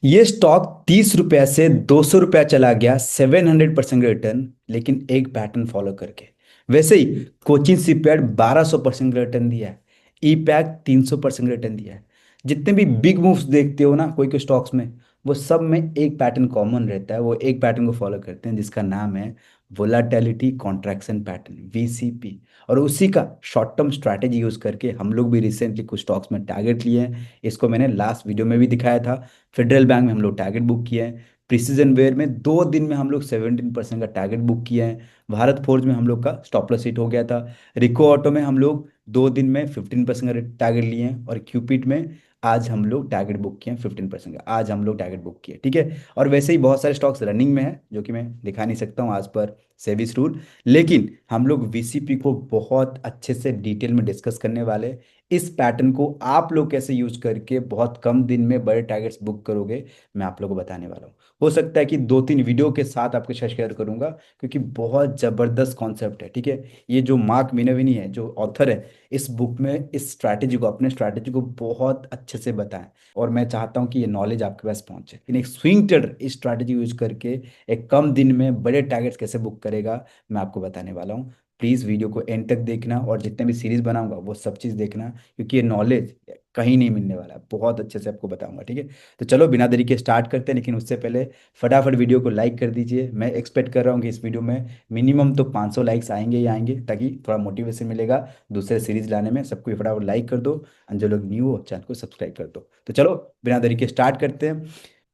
ये स्टॉक 30 रुपया से 200 रुपया चला गया, 700% रिटर्न, लेकिन एक पैटर्न फॉलो करके। वैसे ही कोचिन शिपयार्ड 1200% रिटर्न दिया है। ई पैक 300% रिटर्न दिया है। जितने भी बिग मूव्स देखते हो ना कोई कोई स्टॉक्स में, वो सब में एक पैटर्न कॉमन रहता है। वो एक पैटर्न को फॉलो करते हैं जिसका नाम है वोलाटिलिटी कॉन्ट्रैक्शन पैटर्न, वीसीपी। और उसी का शॉर्ट टर्म स्ट्रैटेजी यूज करके हम लोग भी रिसेंटली कुछ स्टॉक्स में टारगेट लिए हैं। इसको मैंने लास्ट वीडियो में भी दिखाया था। फेडरल बैंक में हम लोग टारगेट बुक किए हैं। प्रिसीजन वेयर में 2 दिन में हम लोग 17% का टारगेट बुक किए हैं। भारत फोर्ज में हम लोग का स्टॉप लॉस हिट हो गया था। रिको ऑटो में हम लोग 2 दिन में 15% का टारगेट लिए हैं। और क्यूपिट में आज हम लोग टारगेट बुक किए हैं 15% का। आज हम लोग टारगेट बुक किए, ठीक है। और वैसे ही बहुत सारे स्टॉक्स रनिंग में है जो कि मैं दिखा नहीं सकता हूँ आज पर सेबीस रूल। लेकिन हम लोग वीसीपी को बहुत अच्छे से डिटेल में डिस्कस करने वाले हैं। इस पैटर्न को आप लोग कैसे यूज करके बहुत कम दिन में बड़े टारगेट्स बुक करोगे, मैं आप लोगों को बताने वाला हूँ। हो सकता है कि 2-3 वीडियो के साथ आपके साथ शेयर करूंगा, क्योंकि बहुत जबरदस्त कॉन्सेप्ट है, ठीक है। ये जो मार्क मिनविनी है, जो ऑथर है इस बुक में, इस स्ट्रैटेजी को, अपने स्ट्रैटेजी को बहुत अच्छे से बताएं। और मैं चाहता हूँ कि ये नॉलेज आपके पास पहुंचे। लेकिन एक स्विंग ट्रेडर इस स्ट्रैटेजी यूज करके एक कम दिन में बड़े टारगेट्स कैसे बुक करेगा, मैं आपको बताने वाला हूँ। प्लीज़ वीडियो को एंड तक देखना, और जितने भी सीरीज बनाऊंगा वो सब चीज़ देखना, क्योंकि ये नॉलेज कहीं नहीं मिलने वाला है। बहुत अच्छे से आपको बताऊंगा, ठीक है। तो चलो बिना देरी के स्टार्ट करते हैं, लेकिन उससे पहले फटाफट वीडियो को लाइक कर दीजिए। मैं एक्सपेक्ट कर रहा हूँ कि इस वीडियो में मिनिमम तो 500 लाइक्स आएंगे ही आएंगे, ताकि थोड़ा मोटिवेशन मिलेगा दूसरे सीरीज लाने में। सबको भी फटाफट लाइक कर दो, और जो लोग न्यू हो चैनल को सब्सक्राइब कर दो। तो चलो बिना देरी के स्टार्ट करते हैं।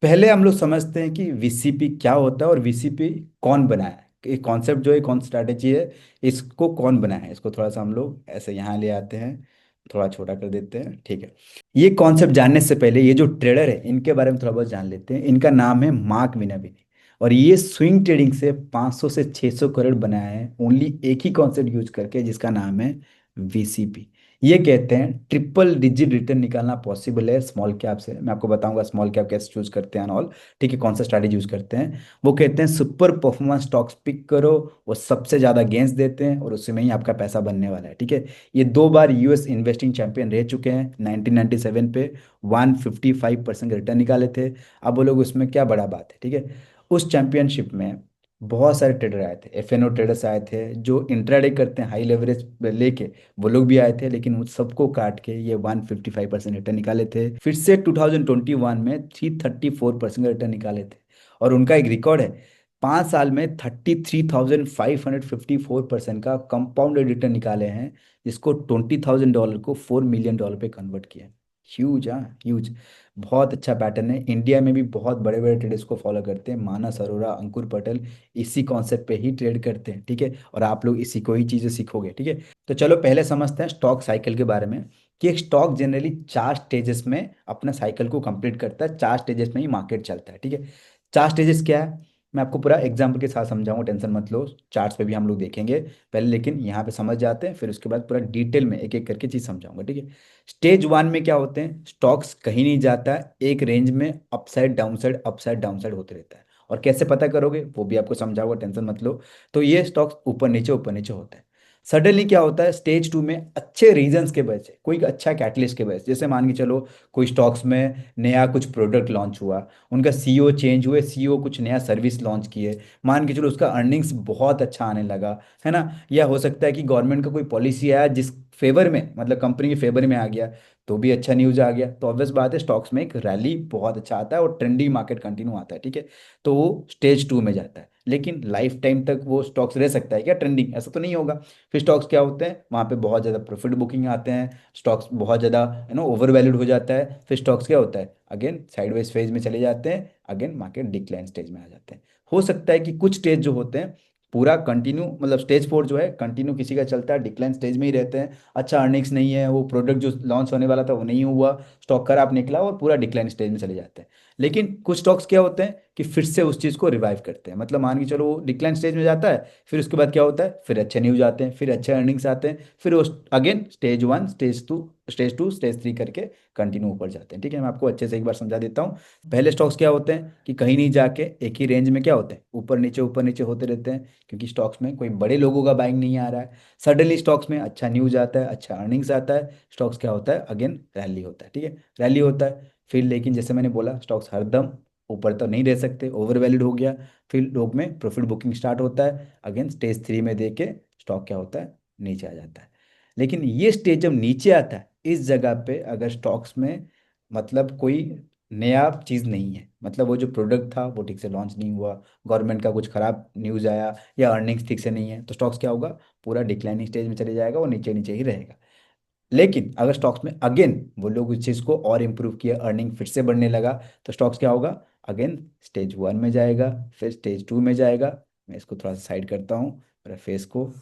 पहले हम लोग समझते हैं कि वीसीपी क्या होता है और वीसीपी कौन बनाया है। ये कॉन्सेप्ट जो है, कौन स्ट्रैटेजी है, इसको कौन बनाया है। इसको थोड़ा सा हम लोग ऐसे यहाँ ले आते हैं, थोड़ा छोटा कर देते हैं, ठीक है। ये कॉन्सेप्ट जानने से पहले ये जो ट्रेडर है इनके बारे में थोड़ा बहुत जान लेते हैं। इनका नाम है मार्क मिनाबिनी। और ये स्विंग ट्रेडिंग से 500 से 600 करोड़ बनाया है, ओनली एक ही कॉन्सेप्ट यूज करके, जिसका नाम है वीसीपी। ये कहते हैं ट्रिपल डिजिट रिटर्न निकालना पॉसिबल है स्मॉल कैप से। मैं आपको बताऊंगा स्मॉल कैप कैसे चूज करते हैं ऑल, ठीक है, कौन सा स्ट्रैटेजी यूज करते हैं। वो कहते हैं सुपर परफॉर्मेंस स्टॉक्स पिक करो, वो सबसे ज्यादा गेंस देते हैं, और उसमें ही आपका पैसा बनने वाला है, ठीक है। ये 2 बार यूएस इन्वेस्टिंग चैंपियन रह चुके हैं। 1997 पे 155% रिटर्न निकाले थे। अब वो लोग, उसमें क्या बड़ा बात है, ठीक है। उस चैंपियनशिप में बहुत सारे ट्रेडर आए थे, एफएनओ ट्रेडर्स आए थे जो इंट्राडे करते हैं हाई लेवरेज लेके, वो लोग भी आए थे। लेकिन उन सबको काट के ये 155% रिटर्न निकाले थे। फिर से 2021 में 334% रिटर्न निकाले थे। और उनका एक रिकॉर्ड है, 5 साल में 33,554% का कंपाउंडेड रिटर्न निकाले हैं, जिसको $20,000 को $4 मिलियन पे कन्वर्ट किया। ह्यूज, हाँ ह्यूज। बहुत अच्छा पैटर्न है। इंडिया में भी बहुत बड़े बड़े ट्रेडर्स को फॉलो करते हैं। मानस अरोड़ा, अंकुर पटेल इसी कॉन्सेप्ट पे ही ट्रेड करते हैं, ठीक है। और आप लोग इसी को ही चीज़ें सीखोगे, ठीक है। तो चलो पहले समझते हैं स्टॉक साइकिल के बारे में, कि एक स्टॉक जनरली 4 स्टेजेस में अपना साइकिल को कंप्लीट करता है। 4 स्टेजेस में ही मार्केट चलता है, ठीक है। 4 स्टेजेस क्या है, मैं आपको पूरा एग्जाम्पल के साथ समझाऊंगा, टेंशन मत लो। चार्ट्स पे भी हम लोग देखेंगे पहले, लेकिन यहाँ पे समझ जाते हैं, फिर उसके बाद पूरा डिटेल में एक एक करके चीज़ समझाऊंगा, ठीक है। स्टेज 1 में क्या होते हैं, स्टॉक्स कहीं नहीं जाता है, एक रेंज में अपसाइड डाउनसाइड होते रहता है। और कैसे पता करोगे वो भी आपको समझाऊंगा, टेंशन मत लो। तो ये स्टॉक्स ऊपर नीचे होता है। सडनली क्या होता है स्टेज 2 में, अच्छे रीजंस के वजह से, कोई अच्छा कैटलिस्ट के वजह से, जैसे मान के चलो कोई स्टॉक्स में नया कुछ प्रोडक्ट लॉन्च हुआ, उनका सीईओ चेंज हुए, सीईओ कुछ नया सर्विस लॉन्च किए, मान के चलो उसका अर्निंग्स बहुत अच्छा आने लगा, है ना। या हो सकता है कि गवर्नमेंट का कोई पॉलिसी आया जिस फेवर में, मतलब कंपनी के फेवर में आ गया, तो भी अच्छा न्यूज आ गया, तो ऑब्वियस बात है स्टॉक्स में एक रैली बहुत अच्छा आता है और ट्रेंडिंग मार्केट कंटिन्यू आता है, ठीक है। तो वो स्टेज 2 में जाता है। लेकिन लाइफ टाइम तक वो स्टॉक्स रह सकता है क्या ट्रेंडिंग, ऐसा तो नहीं होगा। फिर स्टॉक्स क्या होते हैं, वहाँ पे बहुत ज़्यादा प्रॉफिट बुकिंग आते हैं, स्टॉक्स बहुत ज़्यादा ओवर वैल्यूड हो जाता है। फिर स्टॉक्स क्या होता है, अगेन साइडवेज फेज में चले जाते हैं, अगेन मार्केट डिक्लाइन स्टेज में आ जाते हैं। हो सकता है कि कुछ स्टेज जो होते हैं पूरा कंटिन्यू, मतलब स्टेज 4 जो है कंटिन्यू किसी का चलता है, डिक्लाइन स्टेज में ही रहते हैं। अच्छा अर्निंग्स नहीं है, वो प्रोडक्ट जो लॉन्च होने वाला था वो नहीं हुआ, स्टॉक खराब निकला और पूरा डिक्लाइन स्टेज में चले जाते हैं। लेकिन कुछ स्टॉक्स क्या होते हैं कि फिर से उस चीज़ को रिवाइव करते हैं, मतलब मान के चलो वो डिक्लाइन स्टेज में जाता है, फिर उसके बाद क्या होता है, फिर अच्छे न्यूज आते हैं, फिर अच्छे अर्निंग्स आते हैं, फिर वो अगेन स्टेज 1 स्टेज 2 स्टेज 3 करके कंटिन्यू ऊपर जाते हैं, ठीक है। मैं आपको अच्छे से एक बार समझा देता हूँ। पहले स्टॉक्स क्या होते हैं कि कहीं नहीं जाके एक ही रेंज में क्या होते हैं, ऊपर नीचे होते रहते हैं, क्योंकि स्टॉक्स में कोई बड़े लोगों का बाइंग नहीं आ रहा है। सडनली स्टॉक्स में अच्छा न्यूज आता है, अच्छा अर्निंग्स आता है, स्टॉक्स क्या होता है, अगेन रैली होता है, ठीक है, रैली होता है। फिर लेकिन जैसे मैंने बोला स्टॉक्स हरदम ऊपर तो नहीं रह सकते, ओवर वैल्यूड हो गया, फिर लोग में प्रॉफिट बुकिंग स्टार्ट होता है, अगेन स्टेज 3 में देके स्टॉक क्या होता है, नीचे आ जाता है। लेकिन ये स्टेज जब नीचे आता है, इस जगह पे अगर स्टॉक्स में मतलब कोई नया चीज़ नहीं है, मतलब वो जो प्रोडक्ट था वो ठीक से लॉन्च नहीं हुआ, गवर्नमेंट का कुछ खराब न्यूज़ आया, या अर्निंग्स ठीक से नहीं है, तो स्टॉक्स क्या होगा, पूरा डिक्लाइनिंग स्टेज में चले जाएगा, वो नीचे नीचे ही रहेगा। लेकिन अगर स्टॉक्स में अगेन वो लोग उस चीज़ को और इम्प्रूव किया, अर्निंग फिर से बढ़ने लगा, तो स्टॉक्स क्या होगा, अगेन स्टेज 1 में जाएगा, फिर स्टेज 2 में जाएगा। मैं इसको थोड़ा सा साइड करता हूँ मेरा फेस को,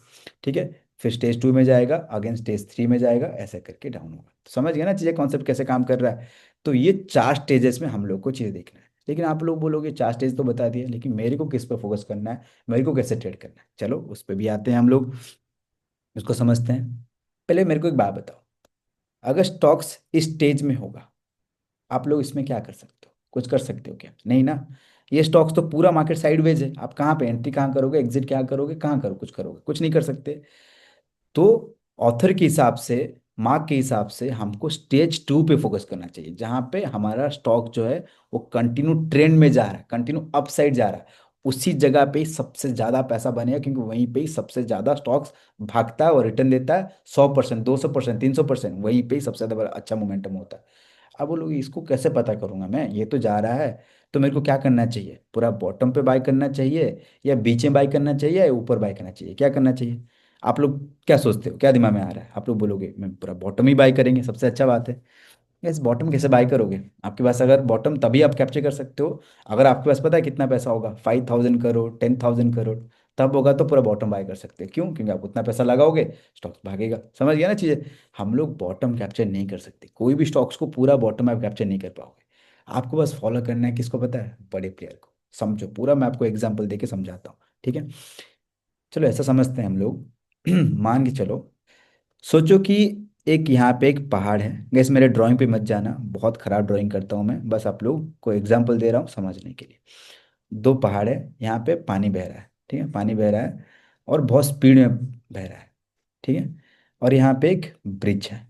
ठीक है। फिर स्टेज 2 में जाएगा, अगेन स्टेज 3 में जाएगा, ऐसे करके डाउन होगा। तो समझ गया ना चीज़ें, कॉन्सेप्ट कैसे काम कर रहा है। तो ये 4 स्टेजेस में हम लोग को चीज़ें देखना है। लेकिन आप लोग बोलोगे 4 स्टेज तो बता दिए, लेकिन मेरे को किस पर फोकस करना है, मेरे को कैसे ट्रेड करना है, चलो उस पर भी आते हैं हम लोग, उसको समझते हैं। पहले मेरे को एक बात बताओ, अगर स्टॉक्स इस स्टेज में होगा, आप लोग इसमें क्या कर सकते हो, कुछ कर सकते हो क्या, नहीं ना। ये स्टॉक्स तो पूरा मार्केट साइडवेज है, आप कहाँ पे एंट्री कहाँ करोगे, एग्जिट क्या करोगे, कहाँ करो कुछ करोगे, कुछ नहीं कर सकते। तो ऑथर के हिसाब से, मार्क के हिसाब से हमको स्टेज 2 पे फोकस करना चाहिए, जहाँ पे हमारा स्टॉक जो है वो कंटिन्यू ट्रेंड में जा रहा है, कंटिन्यू अपसाइड जा रहा है। उसी जगह पे ही सबसे ज्यादा पैसा बनेगा, क्योंकि वहीं पे ही सबसे ज्यादा स्टॉक्स भागता है और रिटर्न देता है, 100%, 200%, 300%, वहीं पे ही सबसे ज्यादा अच्छा मोमेंटम होता है। अब बोलोगे इसको कैसे पता करूंगा मैं, ये तो जा रहा है, तो मेरे को क्या करना चाहिए, पूरा बॉटम पे बाय करना चाहिए, या बीच में बाय करना चाहिए, या ऊपर बाय करना चाहिए, क्या करना चाहिए। आप लोग क्या सोचते हो, क्या दिमाग में आ रहा है, आप लोग बोलोगे मैं पूरा बॉटम ही बाय करेंगे, सबसे अच्छा बात है। इस बॉटम कैसे बाय करोगे, आपके पास अगर बॉटम तभी आप कैप्चर कर सकते हो अगर आपके पास पता है कितना पैसा होगा, 5,000 करोड़, 10,000 करोड़, तब होगा तो पूरा बॉटम बाय कर सकते हैं। क्यों, क्योंकि आप उतना पैसा लगाओगे, स्टॉक्स भागेगा। समझ गया ना चीजें। हम लोग बॉटम कैप्चर नहीं कर सकते, कोई भी स्टॉक्स को पूरा बॉटम आप कैप्चर नहीं कर पाओगे। आपको बस फॉलो करना है किसको, पता है, बड़े प्लेयर को। समझो पूरा, मैं आपको एग्जाम्पल देके समझाता हूँ, ठीक है। चलो ऐसा समझते हैं हम लोग। मान के चलो, सोचो कि एक यहाँ पे एक पहाड़ है। गैस मेरे ड्राइंग पे मत जाना, बहुत खराब ड्राइंग करता हूँ मैं, बस आप लोग को एग्जांपल दे रहा हूँ समझने के लिए। दो पहाड़ है, यहाँ पे पानी बह रहा है, ठीक है, पानी बह रहा है और बहुत स्पीड में बह रहा है, ठीक है। और यहाँ पे एक ब्रिज है,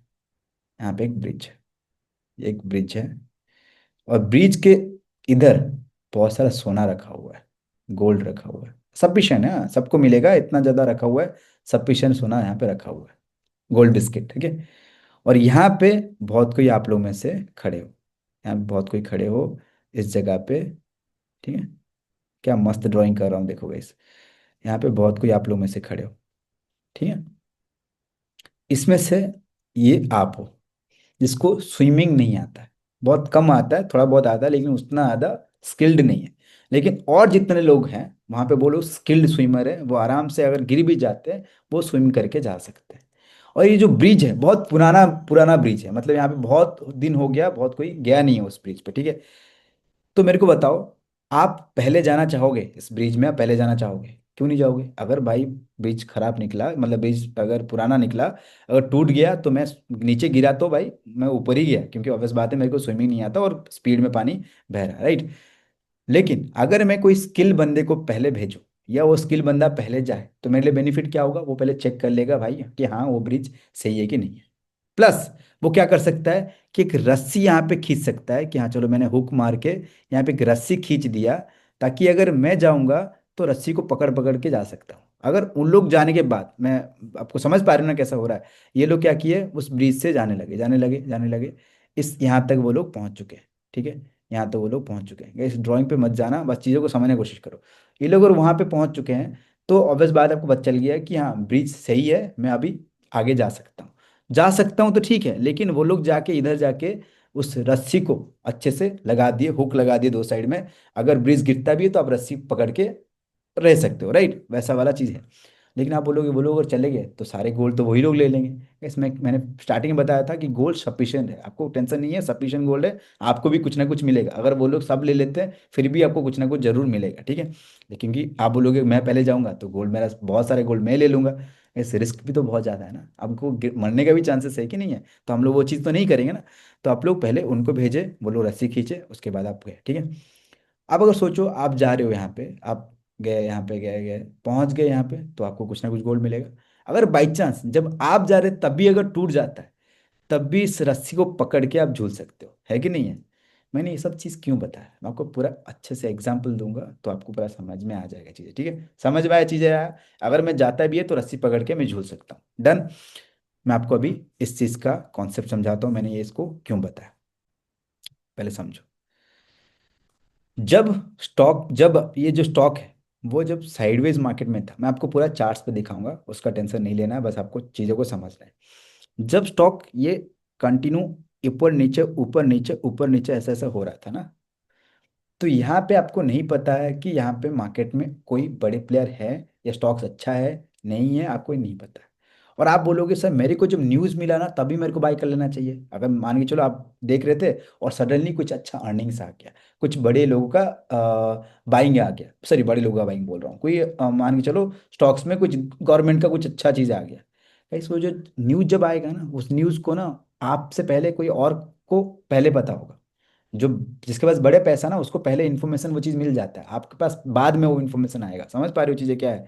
यहाँ पे एक ब्रिज है, एक ब्रिज है। और ब्रिज के इधर बहुत सारा सोना रखा हुआ है, गोल्ड रखा हुआ है, सफिशिएंट है, हाँ, सबको मिलेगा, इतना ज़्यादा रखा हुआ है, सफिशिएंट सोना यहाँ पे रखा हुआ है, गोल्ड बिस्किट, ठीक है। और यहाँ पे बहुत कोई आप लोग में से खड़े हो, यहाँ पे बहुत कोई खड़े हो इस जगह पे, ठीक है। क्या मस्त ड्राइंग कर रहा हूँ देखो गाइस, यहाँ पे बहुत कोई आप लोग में से खड़े हो, ठीक है। इसमें से ये आप हो जिसको स्विमिंग नहीं आता है, बहुत कम आता है, थोड़ा बहुत आता है, लेकिन उतना ज़्यादा स्किल्ड नहीं है। लेकिन और जितने लोग हैं वहाँ पे, वो लोग स्किल्ड स्विमर है, वो आराम से अगर गिर भी जाते हैं वो स्विम करके जा सकते हैं। और ये जो ब्रिज है बहुत पुराना पुराना ब्रिज है, मतलब यहाँ पे बहुत दिन हो गया, बहुत कोई गया नहीं है उस ब्रिज पे, ठीक है। तो मेरे को बताओ, आप पहले जाना चाहोगे इस ब्रिज में, आप पहले जाना चाहोगे, क्यों नहीं जाओगे। अगर भाई ब्रिज खराब निकला, मतलब ब्रिज अगर पुराना निकला, अगर टूट गया तो मैं नीचे गिरा तो भाई मैं ऊपर ही गया, क्योंकि ऑब्वियस बात है मेरे को स्विमिंग नहीं आता और स्पीड में पानी बह रहा है, राइट। लेकिन अगर मैं कोई स्किल बंदे को पहले भेजूं, या वो स्किल बंदा पहले जाए, तो मेरे लिए बेनिफिट क्या होगा, वो पहले चेक कर लेगा भाई कि हाँ वो ब्रिज सही है कि नहीं है। प्लस वो क्या कर सकता है कि एक रस्सी यहाँ पे खींच सकता है, कि हाँ चलो मैंने हुक मार के यहाँ पे एक रस्सी खींच दिया, ताकि अगर मैं जाऊंगा तो रस्सी को पकड़ पकड़ के जा सकता हूँ। अगर उन लोग जाने के बाद, मैं आपको समझ पा रहे हो ना कैसा हो रहा है, ये लोग क्या किए, उस ब्रिज से जाने लगे, जाने लगे, जाने लगे, इस यहाँ तक वो लोग पहुंच चुके हैं, ठीक है। यहाँ तो वो लोग पहुंच चुके हैं, इस ड्राइंग पे मत जाना, बस चीज़ों को समझने की कोशिश करो। ये लोग अगर वहां पे पहुंच चुके हैं, तो ऑब्वियस बात आपको पता चल गया है कि हाँ ब्रिज सही है, मैं अभी आगे जा सकता हूँ। जा सकता हूँ तो ठीक है, लेकिन वो लोग जाके इधर जाके उस रस्सी को अच्छे से लगा दिए, हुक लगा दिए दो साइड में, अगर ब्रिज गिरता भी है तो आप रस्सी पकड़ के रह सकते हो, राइट, वैसा वाला चीज़ है। लेकिन आप बोलोगे वो लोग अगर चले गए तो सारे गोल्ड तो वही लोग ले लेंगे। इसमें मैंने स्टार्टिंग में बताया था कि गोल्ड सफिशिएंट है, आपको टेंशन नहीं है, सफिशिएंट गोल्ड है, आपको भी कुछ ना कुछ मिलेगा। अगर वो लोग सब ले लेते हैं फिर भी आपको कुछ ना कुछ जरूर मिलेगा, ठीक है। लेकिन कि आप बोलोगे मैं पहले जाऊंगा तो गोल्ड मेरा बहुत सारे गोल्ड मैं ले लूंगा, ऐसे रिस्क भी तो बहुत ज़्यादा है ना, आपको मरने का भी चांसेस है कि नहीं है, तो हम लोग वो चीज़ तो नहीं करेंगे ना। तो आप लोग पहले उनको भेजे, वो लोग रस्सी खींचे, उसके बाद आप गए, ठीक है। अब अगर सोचो आप जा रहे हो यहाँ पे, आप गए यहाँ पे, गए गए पहुंच गए यहाँ पे, तो आपको कुछ ना कुछ गोल्ड मिलेगा। अगर बाई चांस जब आप जा रहे तब भी अगर टूट जाता है, तब भी इस रस्सी को पकड़ के आप झूल सकते हो, है कि नहीं है। मैंने ये सब चीज़ क्यों बताया, मैं आपको पूरा अच्छे से एग्जाम्पल दूंगा तो आपको पूरा समझ में आ जाएगा चीज़ें, ठीक है, समझ में आया चीज़ें आया। अगर मैं जाता भी है तो रस्सी पकड़ के मैं झूल सकता हूँ, डन। मैं आपको अभी इस चीज़ का कॉन्सेप्ट समझाता हूँ, मैंने ये इसको क्यों बताया, पहले समझो। जब ये जो स्टॉक है वो जब साइडवेज मार्केट में था, मैं आपको पूरा चार्ट्स पे दिखाऊंगा, उसका टेंशन नहीं लेना है, बस आपको चीज़ों को समझना है। जब स्टॉक ये कंटिन्यू ऊपर नीचे ऊपर नीचे ऐसा ऐसा हो रहा था ना, तो यहाँ पे आपको नहीं पता है कि यहाँ पे मार्केट में कोई बड़े प्लेयर है या स्टॉक्स अच्छा है, नहीं है, आपको नहीं पता है। और आप बोलोगे सर मेरे को जब न्यूज़ मिला ना तभी मेरे को बाय कर लेना चाहिए, अगर मान के चलो आप देख रहे थे और सडनली कुछ अच्छा अर्निंग्स आ गया, कुछ बड़े लोगों का बाइंग आ गया, सॉरी बड़े लोगों का बाइंग बोल रहा हूँ, कोई मान के चलो स्टॉक्स में कुछ गवर्नमेंट का कुछ अच्छा चीज़ आ गया, गाइस वो जो न्यूज़ जब आएगा ना उस न्यूज़ को ना आपसे पहले कोई और को पहले पता होगा। जो जिसके पास बड़े पैसा ना उसको पहले इन्फॉर्मेशन वो चीज़ मिल जाता है, आपके पास बाद में वो इन्फॉर्मेशन आएगा, समझ पा रहे हो चीज़ें क्या है।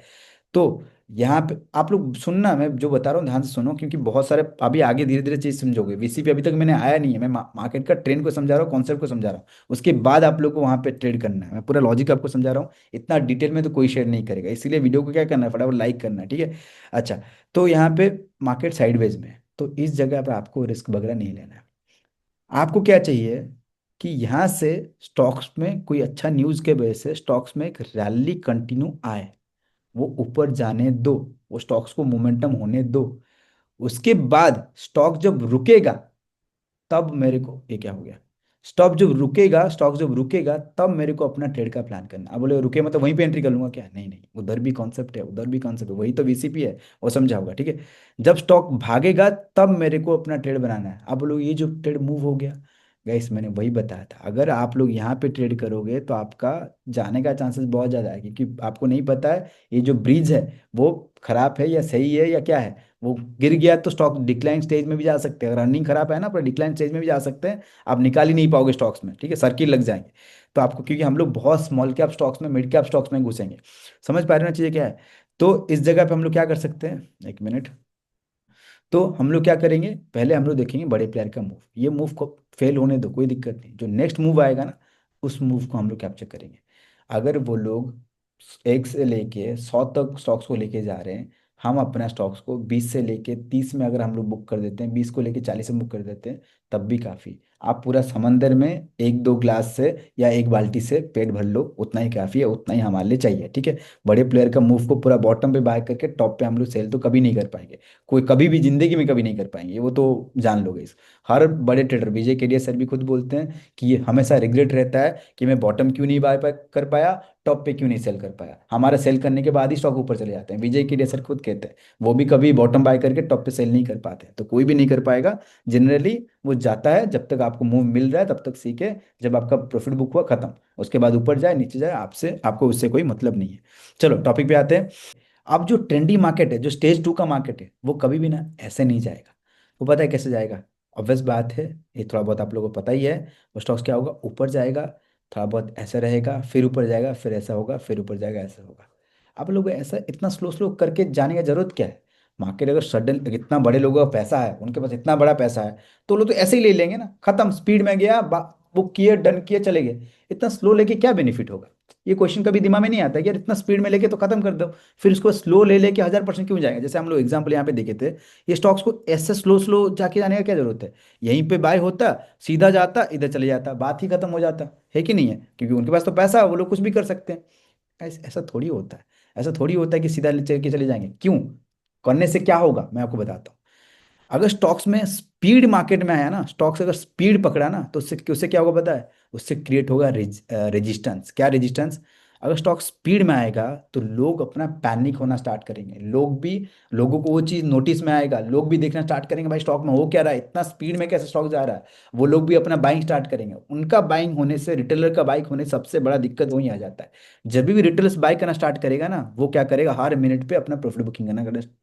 तो यहाँ पे आप लोग सुनना, मैं जो बता रहा हूँ ध्यान से सुनो, क्योंकि बहुत सारे अभी आगे धीरे धीरे चीज़ समझोगे, वीसी पे अभी तक मैंने आया नहीं है, मैं मार्केट का ट्रेंड को समझा रहा हूँ, कॉन्सेप्ट को समझा रहा हूँ, उसके बाद आप लोग को वहाँ पे ट्रेड करना है, मैं पूरा लॉजिक आपको समझा रहा हूँ, इतना डिटेल में तो कोई शेयर नहीं करेगा, इसीलिए वीडियो को क्या करना है फटाफट लाइक करना है, ठीक है। अच्छा, तो यहाँ पे मार्केट साइडवेज में है, तो इस जगह पर आपको रिस्क वगैरह नहीं लेना है। आपको क्या चाहिए कि यहाँ से स्टॉक्स में कोई अच्छा न्यूज़ के वजह से स्टॉक्स में एक रैली कंटिन्यू आए, वो ऊपर जाने दो, वो स्टॉक्स को मोमेंटम होने दो, उसके बाद स्टॉक जब रुकेगा तब मेरे को, ये क्या हो गया, स्टॉक जब रुकेगा तब मेरे को अपना ट्रेड का प्लान करना। अब बोले रुके मतलब वहीं पे एंट्री कर लूंगा क्या, नहीं नहीं, उधर भी कॉन्सेप्ट है, उधर भी कॉन्सेप्ट है, वही तो वीसीपी है, वो समझा होगा, ठीक है। जब स्टॉक भागेगा तब मेरे को अपना ट्रेड बनाना है। अब बोलो ये जो ट्रेड मूव हो गया, गाइस मैंने वही बताया था, अगर आप लोग यहाँ पे ट्रेड करोगे तो आपका जाने का चांसेस बहुत ज़्यादा है, क्योंकि आपको नहीं पता है ये जो ब्रिज है वो खराब है या सही है या क्या है। वो गिर गया तो स्टॉक डिक्लाइन स्टेज में भी जा सकते हैं, अगर अर्निंग खराब है ना पूरा डिक्लाइन स्टेज में भी जा सकते हैं, आप निकाल ही नहीं पाओगे स्टॉक्स में, ठीक है, सर्किल लग जाएंगे। तो आपको, क्योंकि हम लोग बहुत स्मॉल कैप स्टॉक्स में मिड कैप स्टॉक्स में घुसेंगे, समझ पा रहे हो ना चीज़ें क्या है। तो इस जगह पे हम लोग क्या कर सकते हैं, एक मिनट, तो हम लोग क्या करेंगे, पहले हम लोग देखेंगे बड़े प्लेयर का मूव, ये मूव को फेल होने दो, कोई दिक्कत नहीं, जो नेक्स्ट मूव आएगा ना उस मूव को हम लोग कैप्चर करेंगे। अगर वो लोग 1 से लेके 100 तक स्टॉक्स को लेके जा रहे हैं, हम अपना स्टॉक्स को 20 से लेके 30 में अगर हम लोग बुक कर देते हैं, 20 को लेके 40 में बुक कर देते हैं, तब भी काफ़ी। आप पूरा समंदर में 1-2 ग्लास से या एक बाल्टी से पेट भर लो, उतना ही काफ़ी है, उतना ही हमारे लिए चाहिए, ठीक है। बड़े प्लेयर का मूव को पूरा बॉटम पे बाय करके टॉप पे हम लोग सेल तो कभी नहीं कर पाएंगे, कोई कभी भी जिंदगी में कभी नहीं कर पाएंगे, वो तो जान लोगे इस। हर बड़े ट्रेडर विजय केडिया सर भी खुद बोलते हैं कि ये हमेशा रिग्रेट रहता है कि मैं बॉटम क्यों नहीं कर पाया, टॉप पे क्यों नहीं सेल कर पाया, हमारा सेल करने के बाद ही स्टॉक ऊपर चले जाते हैं, विजय केडिया सर खुद कहते हैं वो भी कभी बॉटम बाय करके टॉप पे सेल नहीं कर पाते, तो कोई भी नहीं कर पाएगा जनरली। वो जाता है जब तक आपको मूव मिल रहा है तब तक सीखे, जब आपका प्रॉफिट बुक हुआ खत्म, उसके बाद ऊपर जाए नीचे जाए आपसे, आपको उससे कोई मतलब नहीं है। चलो टॉपिक पे आते हैं। अब जो ट्रेंडी मार्केट है, जो स्टेज 2 का मार्केट है, वो कभी भी ना ऐसे नहीं जाएगा। वो पता है कैसे जाएगा, ऑब्वियस बात है, ये थोड़ा बहुत आप लोगों को पता ही है। वो स्टॉक्स क्या होगा, ऊपर जाएगा, थोड़ा बहुत ऐसा रहेगा, फिर ऊपर जाएगा, फिर ऐसा होगा, फिर ऊपर जाएगा, ऐसा होगा। आप लोग ऐसा इतना स्लो स्लो करके जाने की जरूरत क्या है। मार्केट अगर सडन इतना बड़े लोगों का पैसा है, उनके पास इतना बड़ा पैसा है, तो लोग तो ऐसे ही ले लेंगे ना, खत्म, स्पीड में गया, बुक किए, डन किए, चले गए। इतना स्लो लेके क्या बेनिफिट होगा, ये क्वेश्चन कभी दिमाग में नहीं आता कि यार इतना स्पीड में लेके तो खत्म कर दो, फिर उसको स्लो ले लेके 1000% क्यों जाएगा। जैसे हम लोग एग्जांपल यहाँ पे देखे थे, ये स्टॉक्स को ऐसे स्लो स्लो जाके जाने का क्या जरूरत है, यहीं पे बाय होता, सीधा जाता, इधर चले जाता, बात ही खत्म हो जाता है कि नहीं है, क्योंकि उनके पास तो पैसा है, वो लोग कुछ भी कर सकते हैं। ऐसा थोड़ी होता है, ऐसा थोड़ी होता है कि सीधा चल के चले जाएंगे, क्यों, करने से क्या होगा मैं आपको बताता हूँ। अगर स्टॉक्स में स्पीड मार्केट में आया ना, स्टॉक्स अगर स्पीड पकड़ा ना, तो उससे उससे क्या होगा पता है, उससे क्रिएट होगा रेजिस्टेंस। क्या रेजिस्टेंस, अगर स्टॉक स्पीड में आएगा तो लोग अपना पैनिक होना स्टार्ट करेंगे, लोगों को वो चीज़ नोटिस में आएगा, लोग भी देखना स्टार्ट करेंगे भाई स्टॉक में हो क्या रहा है, इतना स्पीड में कैसे स्टॉक जा रहा है। वो लोग भी अपना बाइंग स्टार्ट करेंगे, उनका बाइंग होने से, रिटेलर का बाइंग होने से सबसे बड़ा दिक्कत वही आ जाता है। जब भी रिटेलर्स बाई करना स्टार्ट करेगा ना, वो क्या करेगा, हर मिनट पे अपना प्रॉफिट बुकिंग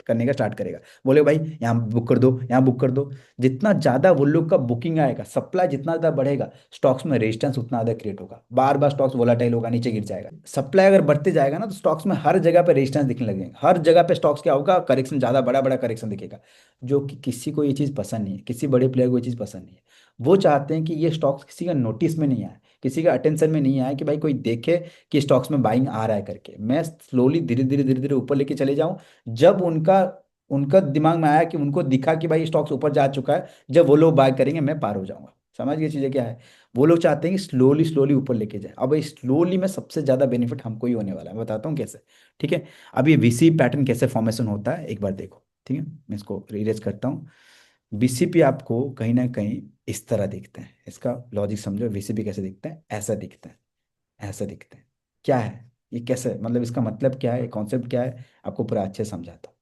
करने का स्टार्ट करेगा, बोले भाई यहाँ बुक कर दो, यहाँ बुक कर दो। जितना ज्यादा वो लोग का बुकिंग आएगा, सप्लाई जितना ज्यादा बढ़ेगा, स्टॉक्स में रेजिस्टेंस उतना ज्यादा क्रिएट होगा, बार बार स्टॉक्स वोलाटाइल होगा, नीचे गिर जाएगा। सप्लाई अगर बढ़ते जाएगा ना, तो स्टॉक्स में हर जगह पे रेजिस्टेंस दिखने लगेगा, हर जगह पे स्टॉक्स क्या होगा, करेक्शन, ज्यादा बड़ा बड़ा करेक्शन दिखेगा, जो कि किसी को ये चीज पसंद नहीं है, किसी बड़े प्लेयर को ये चीज पसंद नहीं है। वो चाहते हैं कि ये स्टॉक्स किसी का नोटिस में नहीं आए, किसी का अटेंशन में नहीं आए, कि भाई कोई देखे कि स्टॉक्स में बाइंग आ रहा है करके, मैं स्लोली धीरे धीरे ऊपर लेके चले जाऊं। जब उनका उनका दिमाग में आया कि उनको दिखा कि भाई स्टॉक्स ऊपर जा चुका है, जब वो लोग बाय करेंगे मैं पार हो जाऊंगा। समझ गए चीजें क्या है? वो लोग चाहते हैं कि स्लोली स्लोली ऊपर लेके जाए। अब स्लोली में सबसे ज्यादा बेनिफिट हमको ही होने वाला है, मैं बताता हूँ कैसे। ठीक है। अब ये वीसी पैटर्न कैसे फॉर्मेशन होता है एक बार देखो। ठीक है, मैं इसको रीरेज करता हूँ। बीसीपी आपको कहीं ना कहीं इस तरह दिखते हैं, इसका लॉजिक समझो। बीसीपी कैसे दिखते हैं? ऐसा दिखते हैं, ऐसा दिखते हैं। क्या है ये, कैसे, मतलब इसका मतलब क्या है, कॉन्सेप्ट क्या है, आपको पूरा अच्छे से समझाता हूँ।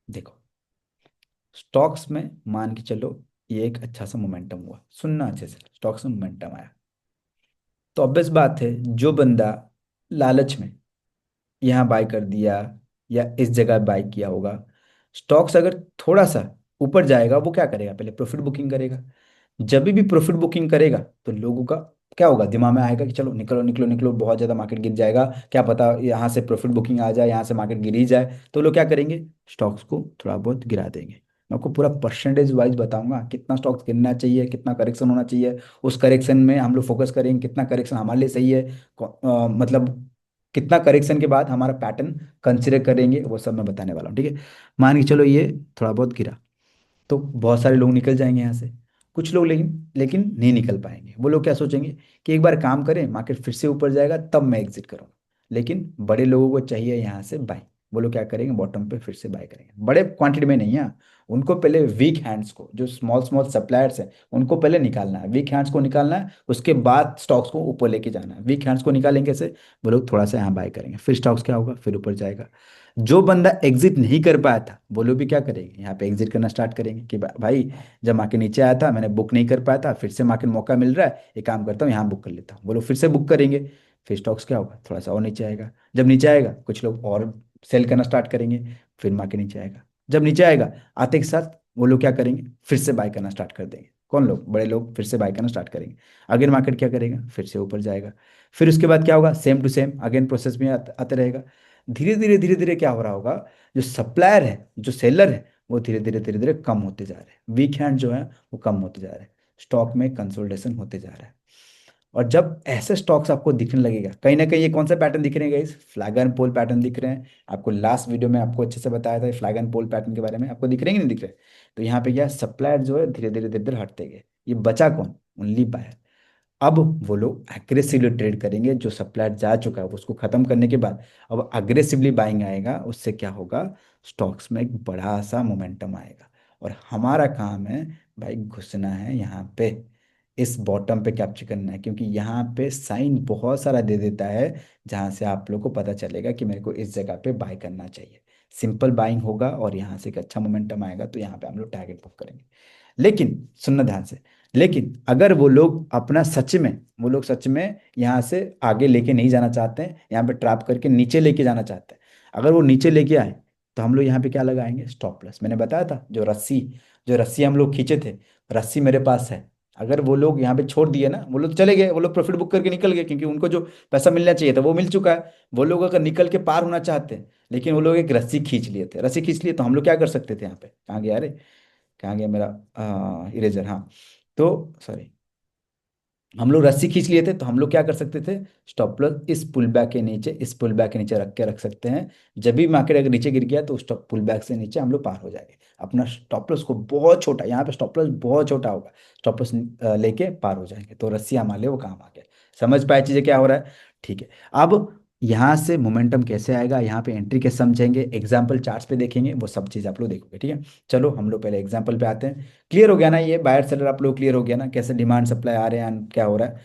देखो, स्टॉक्स में मान के चलो ये एक अच्छा सा मोमेंटम हुआ, सुनना अच्छे से, स्टॉक्स में मोमेंटम आया, तो ऑब्वियस बात है जो बंदा लालच में यहाँ बाय कर दिया या इस जगह बाय किया होगा, स्टॉक्स अगर थोड़ा सा ऊपर जाएगा वो क्या करेगा, पहले प्रॉफिट बुकिंग करेगा। जब भी प्रॉफिट बुकिंग करेगा तो लोगों का क्या होगा, दिमाग में आएगा कि चलो निकलो निकलो निकलो, बहुत ज़्यादा मार्केट गिर जाएगा, क्या पता यहाँ से प्रॉफिट बुकिंग आ जाए, यहाँ से मार्केट गिर ही जाए, तो लोग क्या करेंगे, स्टॉक्स को थोड़ा बहुत गिरा देंगे। मैं आपको पूरा परसेंटेज वाइज बताऊंगा कितना स्टॉक्स गिरना चाहिए, कितना करेक्शन होना चाहिए, उस करेक्शन में हम लोग फोकस करेंगे कितना करेक्शन हमारे लिए सही है, मतलब कितना करेक्शन के बाद हमारा पैटर्न कंसिडर करेंगे, वो सब मैं बताने वाला हूँ। ठीक है। मान के चलो ये थोड़ा बहुत गिरा, तो बहुत सारे लोग निकल जाएंगे यहाँ से। कुछ लोग लेकिन लेकिन नहीं निकल पाएंगे। वो लोग क्या सोचेंगे कि एक बार काम करें, मार्केट फिर से ऊपर जाएगा तब मैं एग्जिट करूँगा। लेकिन बड़े लोगों को चाहिए यहाँ से बाय। वो लोग क्या करेंगे, बॉटम पे फिर से बाय करेंगे, बड़े क्वांटिटी में नहीं है। उनको पहले वीक हैंड्स को, जो स्मॉल स्मॉल सप्लायर्स हैं, उनको पहले निकालना है, वीक हैंड्स को निकालना है, उसके बाद स्टॉक्स को ऊपर लेके जाना है। वीक हैंड्स को निकालेंगे से वो लोग थोड़ा सा यहाँ बाय करेंगे, फिर स्टॉक्स क्या होगा, फिर ऊपर जाएगा। जो बंदा एग्जिट नहीं कर पाया था वो लोग भी क्या करेंगे, यहाँ पे एग्जिट करना स्टार्ट करेंगे कि भाई जब मार्केट नीचे आया था मैंने बुक नहीं कर पाया था, फिर से मार्केट मौका मिल रहा है, एक काम करता हूँ यहाँ बुक कर लेता हूँ। वो लोग फिर से बुक करेंगे, फिर स्टॉक्स क्या होगा, थोड़ा सा और नीचे आएगा। जब नीचे आएगा कुछ लोग और सेल करना स्टार्ट करेंगे, फिर मार्केट नीचे आएगा। जब नीचे आएगा आते के साथ वो लोग क्या करेंगे, फिर से बाय करना स्टार्ट कर देंगे। कौन लोग, बड़े लोग फिर से बाय करना स्टार्ट करेंगे। अगेन मार्केट क्या करेगा, फिर से ऊपर जाएगा। फिर उसके बाद क्या होगा, same to same again process में आते रहेगा। धीरे धीरे क्या हो रहा होगा, जो सप्लायर है, जो सेलर है, वो धीरे धीरे कम होते जा रहे हैं, वीक हैंड जो है वो कम होते जा रहे हैं, स्टॉक में कंसोलिडेशन होते जा रहा है। और जब ऐसे स्टॉक्स आपको दिखने लगेगा, कहीं ना कहीं ये कौन सा पैटर्न दिख रहे हैं guys, flag and pole pattern दिख रहे हैं। आपको लास्ट वीडियो में आपको अच्छे से बताया था फ्लैग एंड पोल पैटर्न के बारे में, आपको दिख रहे हैं कि नहीं दिख रहे? तो यहाँ पे क्या, सप्लायर जो है धीरे धीरे हटते गए, ये बचा कौन, ओनली बायर। अब वो लोग एग्रेसिवली ट्रेड करेंगे, जो सप्लायर जा चुका है उसको खत्म करने के बाद अब अग्रेसिवली बाइंग आएगा, उससे क्या होगा, स्टॉक्स में एक बड़ा सा मोमेंटम आएगा। और हमारा काम है भाई घुसना है यहाँ पे, इस बॉटम पे कैप्चर करना है, क्योंकि यहाँ पे साइन बहुत सारा दे देता है जहाँ से आप लोग को पता चलेगा कि मेरे को इस जगह पे बाय करना चाहिए। सिंपल बाइंग होगा और यहाँ से एक अच्छा मोमेंटम आएगा, तो यहाँ पे हम लोग टारगेट बुक करेंगे। लेकिन सुनना ध्यान से, लेकिन अगर वो लोग सच में यहाँ से आगे लेके नहीं जाना चाहते हैं, यहाँ पे ट्रैप करके नीचे लेके जाना चाहते हैं, अगर वो नीचे लेके आए तो हम लोग यहाँ पे क्या लगाएंगे, स्टॉप लॉस। मैंने बताया था जो रस्सी हम लोग खींचे थे, रस्सी मेरे पास है। अगर वो लोग यहाँ पे छोड़ दिए ना, वो लोग चले गए, वो लोग प्रॉफिट बुक करके निकल गए, क्योंकि उनको जो पैसा मिलना चाहिए था वो मिल चुका है। वो लोग अगर निकल के पार होना चाहते हैं, लेकिन वो लोग एक रस्सी खींच लिए थे, रस्सी खींच लिए, तो हम लोग क्या कर सकते थे, यहाँ पे कहाँ गया, अरे कहाँ गया मेरा इरेजर, हाँ। तो सॉरी, हम लोग रस्सी खींच लिए थे, तो हम लोग क्या कर सकते थे, स्टॉप लॉस इस पुल बैक के नीचे, इस पुल बैक के नीचे रख सकते हैं। जब भी मार्केट अगर नीचे गिर गया तो स्टॉप पुल बैक से नीचे हम लोग पार हो जाएंगे। अपना स्टॉप लॉस को बहुत छोटा, यहाँ पे स्टॉप लॉस बहुत छोटा होगा, स्टॉप लॉस लेके पार हो जाएंगे, तो रस्सी हमारे लिए वो काम आ गया। समझ पाए चीजें क्या हो रहा है? ठीक है। अब यहाँ से मोमेंटम कैसे आएगा, यहाँ पे एंट्री कैसे समझेंगे, एग्जाम्पल चार्ट्स पे देखेंगे, वो सब चीज़ आप लोग देखोगे। ठीक है, चलो हम लोग पहले एग्जाम्पल पे आते हैं। क्लियर हो गया ना, ये बायर सेलर आप लोग क्लियर हो गया ना, कैसे डिमांड सप्लाई आ रहे हैं and क्या हो रहा है?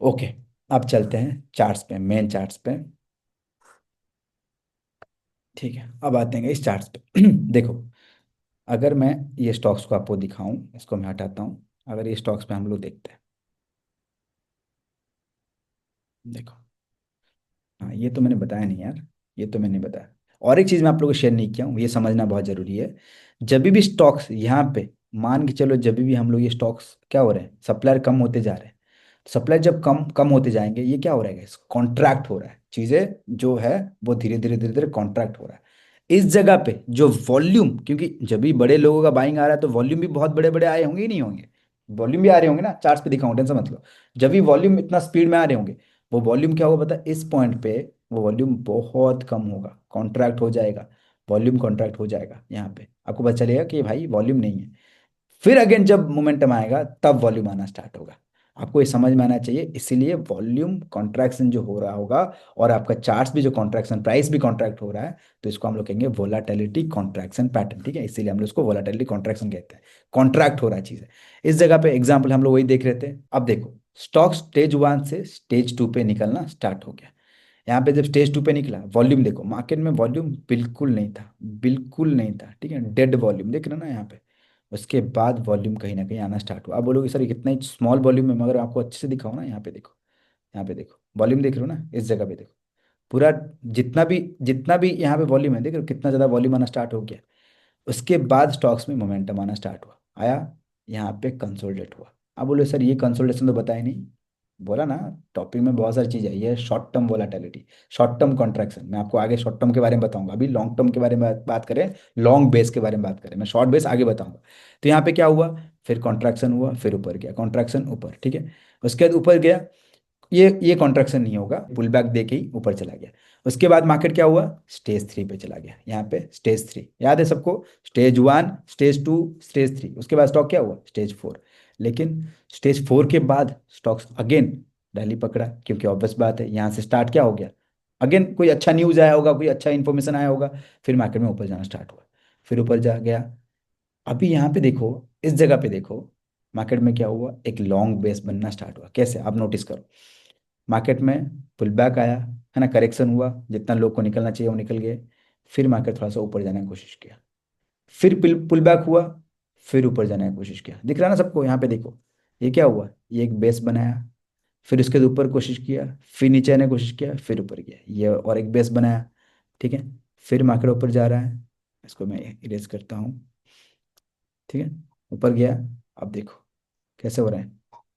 ओके। अब चलते हैं चार्ट्स पे, मेन चार्ट्स पे। ठीक है, अब आते हैं इस चार्ट्स पे। देखो, अगर मैं ये स्टॉक्स को आपको दिखाऊं, इसको मैं हटाता हूं, अगर ये स्टॉक्स पे हम लोग देखते हैं, देखो, हाँ ये तो मैंने बताया नहीं यार, ये तो मैंने बताया। और एक चीज़ मैं आप लोगों को शेयर नहीं किया हूँ, ये समझना बहुत ज़रूरी है। जब भी स्टॉक्स यहाँ पे, मान के चलो जब भी हम लोग ये स्टॉक्स क्या हो रहे हैं, सप्लायर कम होते जा रहे हैं, सप्लाई जब कम कम होते जाएंगे, ये क्या हो रहा है, कॉन्ट्रैक्ट हो रहा है, चीज़ें जो है वो धीरे धीरे कॉन्ट्रैक्ट हो रहा है। इस जगह पे जो वॉल्यूम, क्योंकि जब भी बड़े लोगों का बाइंग आ रहा है तो वॉल्यूम भी बहुत बड़े बड़े आए होंगे ही नहीं होंगे, वॉल्यूम भी आ रहे होंगे ना, चार्ट्स पे दिखाऊं, टेंशन मत लो। जब भी वॉल्यूम इतना स्पीड में आ रहे होंगे, वो वॉल्यूम क्या होगा पता है, इस पॉइंट पे वो वॉल्यूम बहुत कम होगा, कॉन्ट्रैक्ट हो जाएगा। वॉल्यूम कॉन्ट्रैक्ट हो जाएगा यहाँ पे, आपको पता चलेगा कि भाई वॉल्यूम नहीं है। फिर अगेन जब मोमेंटम आएगा तब वॉल्यूम आना स्टार्ट होगा। आपको ये समझ में आना चाहिए, इसीलिए वॉल्यूम कॉन्ट्रैक्शन जो हो रहा होगा, और आपका चार्ट्स भी जो कॉन्ट्रैक्शन, प्राइस भी कॉन्ट्रैक्ट हो रहा है, तो इसको हम लोग कहेंगे वोलाटिलिटी कॉन्ट्रैक्शन पैटर्न, ठीक है, इसीलिए हम लोग इसको वोलाटिलिटी कॉन्ट्रैक्शन कहते हैं। कॉन्ट्रैक्ट हो रहा है चीज़ है। इस जगह पे एग्जाम्पल हम लोग वही देख रहे थे। अब देखो, स्टॉक स्टेज 1 से स्टेज 2 पे निकलना स्टार्ट हो गया। यहाँ पे जब स्टेज 2 पे निकला, वॉल्यूम देखो, मार्केट में वॉल्यूम बिल्कुल नहीं था, बिल्कुल नहीं था, ठीक है, डेड वॉल्यूम देख रहे हो ना यहाँ पे। उसके बाद वॉल्यूम कहीं ना कहीं आना स्टार्ट हुआ। अब बोलोगे सर ये कितना ही स्मॉल वॉल्यूम है, मगर आपको अच्छे से दिखाओ ना, यहाँ पे देखो, यहाँ पे देखो वॉल्यूम देख रहे हो ना, इस जगह पे देखो, पूरा जितना भी यहाँ पे वॉल्यूम है, देख रहे हो कितना ज़्यादा वॉल्यूम आना स्टार्ट हो गया। उसके बाद स्टॉक्स में मोमेंटम आना स्टार्ट हुआ, आया, यहाँ पे कंसोलिडेट हुआ। अब बोले सर ये कंसोलिडेशन तो बताया नहीं। बोला ना, टॉपिक में बहुत सारी चीज़ है, ये short term volatility, short term contraction, मैं आपको आगे शॉर्ट टर्म के बारे में बताऊंगा, अभी लॉन्ग टर्म के बारे में बात करें, लॉन्ग बेस के बारे में बात करें, मैं शॉर्ट बेस आगे बताऊंगा। तो यहाँ पे क्या हुआ, फिर कॉन्ट्रैक्शन हुआ, फिर ऊपर गया, कॉन्ट्रैक्शन ऊपर, ठीक है। उसके बाद ऊपर गया, ये कॉन्ट्रैक्शन नहीं होगा, पुल बैक दे के ही ऊपर चला गया। उसके बाद मार्केट क्या हुआ, स्टेज 3 पे चला गया, यहाँ पे स्टेज 3 याद है सबको, स्टेज 1, स्टेज 2, स्टेज 3, उसके बाद स्टॉक क्या हुआ, स्टेज 4। लेकिन स्टेज 4 के बाद स्टॉक्स अगेन रैली पकड़ा, क्योंकि ऑब्वियस बात है, यहाँ से स्टार्ट क्या हो गया, अगेन कोई अच्छा न्यूज आया होगा, कोई अच्छा इन्फॉर्मेशन आया होगा, फिर मार्केट में ऊपर जाना स्टार्ट हुआ, फिर ऊपर जा गया। अभी यहाँ पे देखो, इस जगह पे देखो, मार्केट में क्या हुआ, एक लॉन्ग बेस बनना स्टार्ट हुआ। कैसे, आप नोटिस करो, मार्केट में पुल बैक आया, है ना, करेक्शन हुआ, जितना लोग को निकलना चाहिए वो निकल गए। फिर मार्केट थोड़ा सा ऊपर जाने की कोशिश किया, फिर पुल बैक हुआ, फिर ऊपर जाने की कोशिश किया, दिख रहा है ना सबको, यहाँ पे देखो, ये क्या हुआ, ये एक बेस बनाया, फिर उसके ऊपर कोशिश किया, फिर नीचे आने की कोशिश किया, फिर ऊपर गया, ये और एक बेस बनाया, ठीक है। फिर मार्केट ऊपर जा रहा है, इसको मैं इरेज करता हूँ, ठीक है, ऊपर गया। अब देखो कैसे हो रहा है,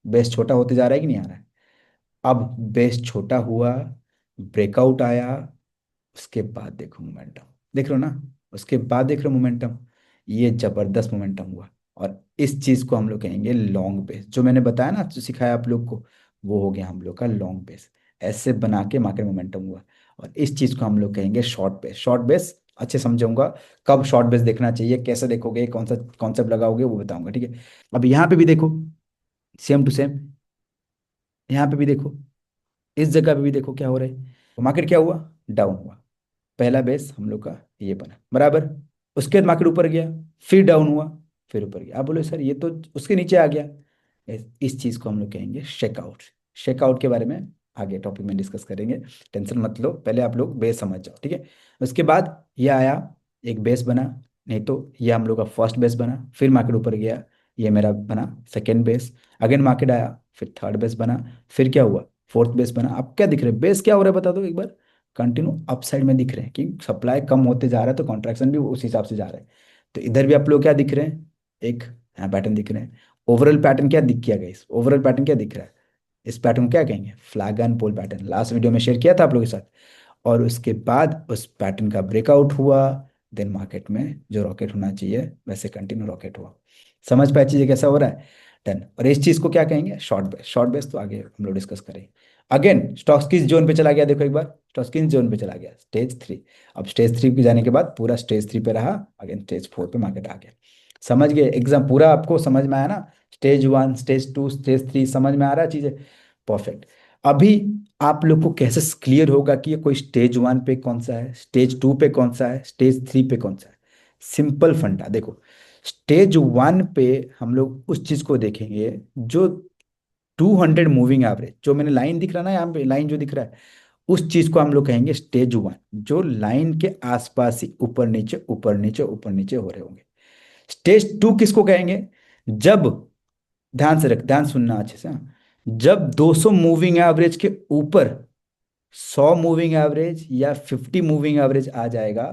बेस छोटा होते जा रहा है कि नहीं आ रहा है। अब बेस छोटा हुआ, ब्रेकआउट आया, उसके बाद देखो मोमेंटम, देख रहे हो ना, उसके बाद देख रहे हो मोमेंटम, ये जबरदस्त मोमेंटम हुआ। और इस चीज को हम लोग कहेंगे लॉन्ग बेस, जो मैंने बताया ना, जो सिखाया आप लोग को, वो हो गया हम लोग का लॉन्ग बेस। ऐसे बना के मार्केट मोमेंटम हुआ। और इस चीज को हम लोग कहेंगे शॉर्ट बेस। शॉर्ट बेस अच्छे समझाऊंगा, कब शॉर्ट बेस देखना चाहिए, कैसे देखोगे, कौन सा कॉन्सेप्ट लगाओगे, वो बताऊंगा, ठीक है। अब यहाँ पे भी देखो, सेम टू सेम, यहाँ पे भी देखो, इस जगह पे भी देखो क्या हो रहा है, मार्केट क्या हुआ, डाउन हुआ। पहला बेस हम लोग का ये बना बराबर, उसके बाद मार्केट ऊपर गया, फिर डाउन हुआ, फिर ऊपर गया। आप बोले सर ये तो उसके नीचे आ गया। इस चीज को हम लोग कहेंगे शेकआउट। शेकआउट के बारे में आगे टॉपिक में डिस्कस करेंगे, टेंशन मत लो, पहले आप लोग बेस समझ जाओ, ठीक है। उसके बाद ये आया, एक बेस बना, नहीं तो ये हम लोग का फर्स्ट बेस बना, फिर मार्केट ऊपर गया, ये मेरा बना सेकेंड बेस। अगेन मार्केट आया, फिर थर्ड बेस बना, फिर क्या हुआ, फोर्थ बेस बना। अब क्या दिख रहा है, बेस क्या हो रहा है बता दो एक बार, कंटिन्यू अपसाइड में दिख रहे हैं, कि सप्लाई कम होते जा रहा है तो कॉन्ट्रैक्शन भी उस हिसाब से जा रहा है। तो इधर भी आप लोग क्या दिख रहे हैं, एक पैटर्न दिख रहे हैं। ओवरऑल पैटर्न क्या दिख गया गाइस, ओवरऑल पैटर्न क्या दिख रहा है, इस पैटर्न को क्या कहेंगे, flag and pole pattern, last video में शेयर किया था आप लोगों के साथ। और उसके बाद उस पैटर्न का ब्रेकआउट हुआ, देन मार्केट में जो रॉकेट होना चाहिए वैसे कंटिन्यू रॉकेट हुआ। समझ पाए चीजें कैसा हो रहा है, डन। और इस चीज को क्या कहेंगे, शॉर्ट बेस। शॉर्ट बेस तो आगे हम लोग डिस्कस करेंगे। अगेन स्टॉक्स किस जोन पे चला गया, देखो एक बार, स्टॉक्स किस जोन पे चला गया, स्टेज 3। अब स्टेज 3 पे जाने के बाद पूरा स्टेज 3 पे रहा, अगेन स्टेज 4 पे मार्केट आ गया। समझ गए, एग्जाम पूरा आपको समझ में आया ना, स्टेज 1, स्टेज 2, स्टेज 3 समझ में आ रहा है चीजें, परफेक्ट। अभी आप लोग को कैसे क्लियर होगा कि ये कोई स्टेज 1 पे कौन सा है, स्टेज 2 पे कौन सा है, स्टेज 3 पे कौन सा है। सिंपल फंडा देखो, स्टेज 1 पे हम लोग उस चीज को देखेंगे जो 200 मूविंग एवरेज, जो मैंने लाइन दिख रहा है ना यहाँ पे, लाइन जो दिख रहा है, उस चीज को हम लोग कहेंगे स्टेज 1, जो लाइन के आसपास ही ऊपर नीचे ऊपर नीचे ऊपर नीचे हो रहे होंगे। स्टेज 2 किसको कहेंगे, जब, ध्यान से रख, ध्यान सुनना अच्छे से, हाँ। जब 200 मूविंग एवरेज के ऊपर 100 मूविंग एवरेज या 50 मूविंग एवरेज आ जाएगा,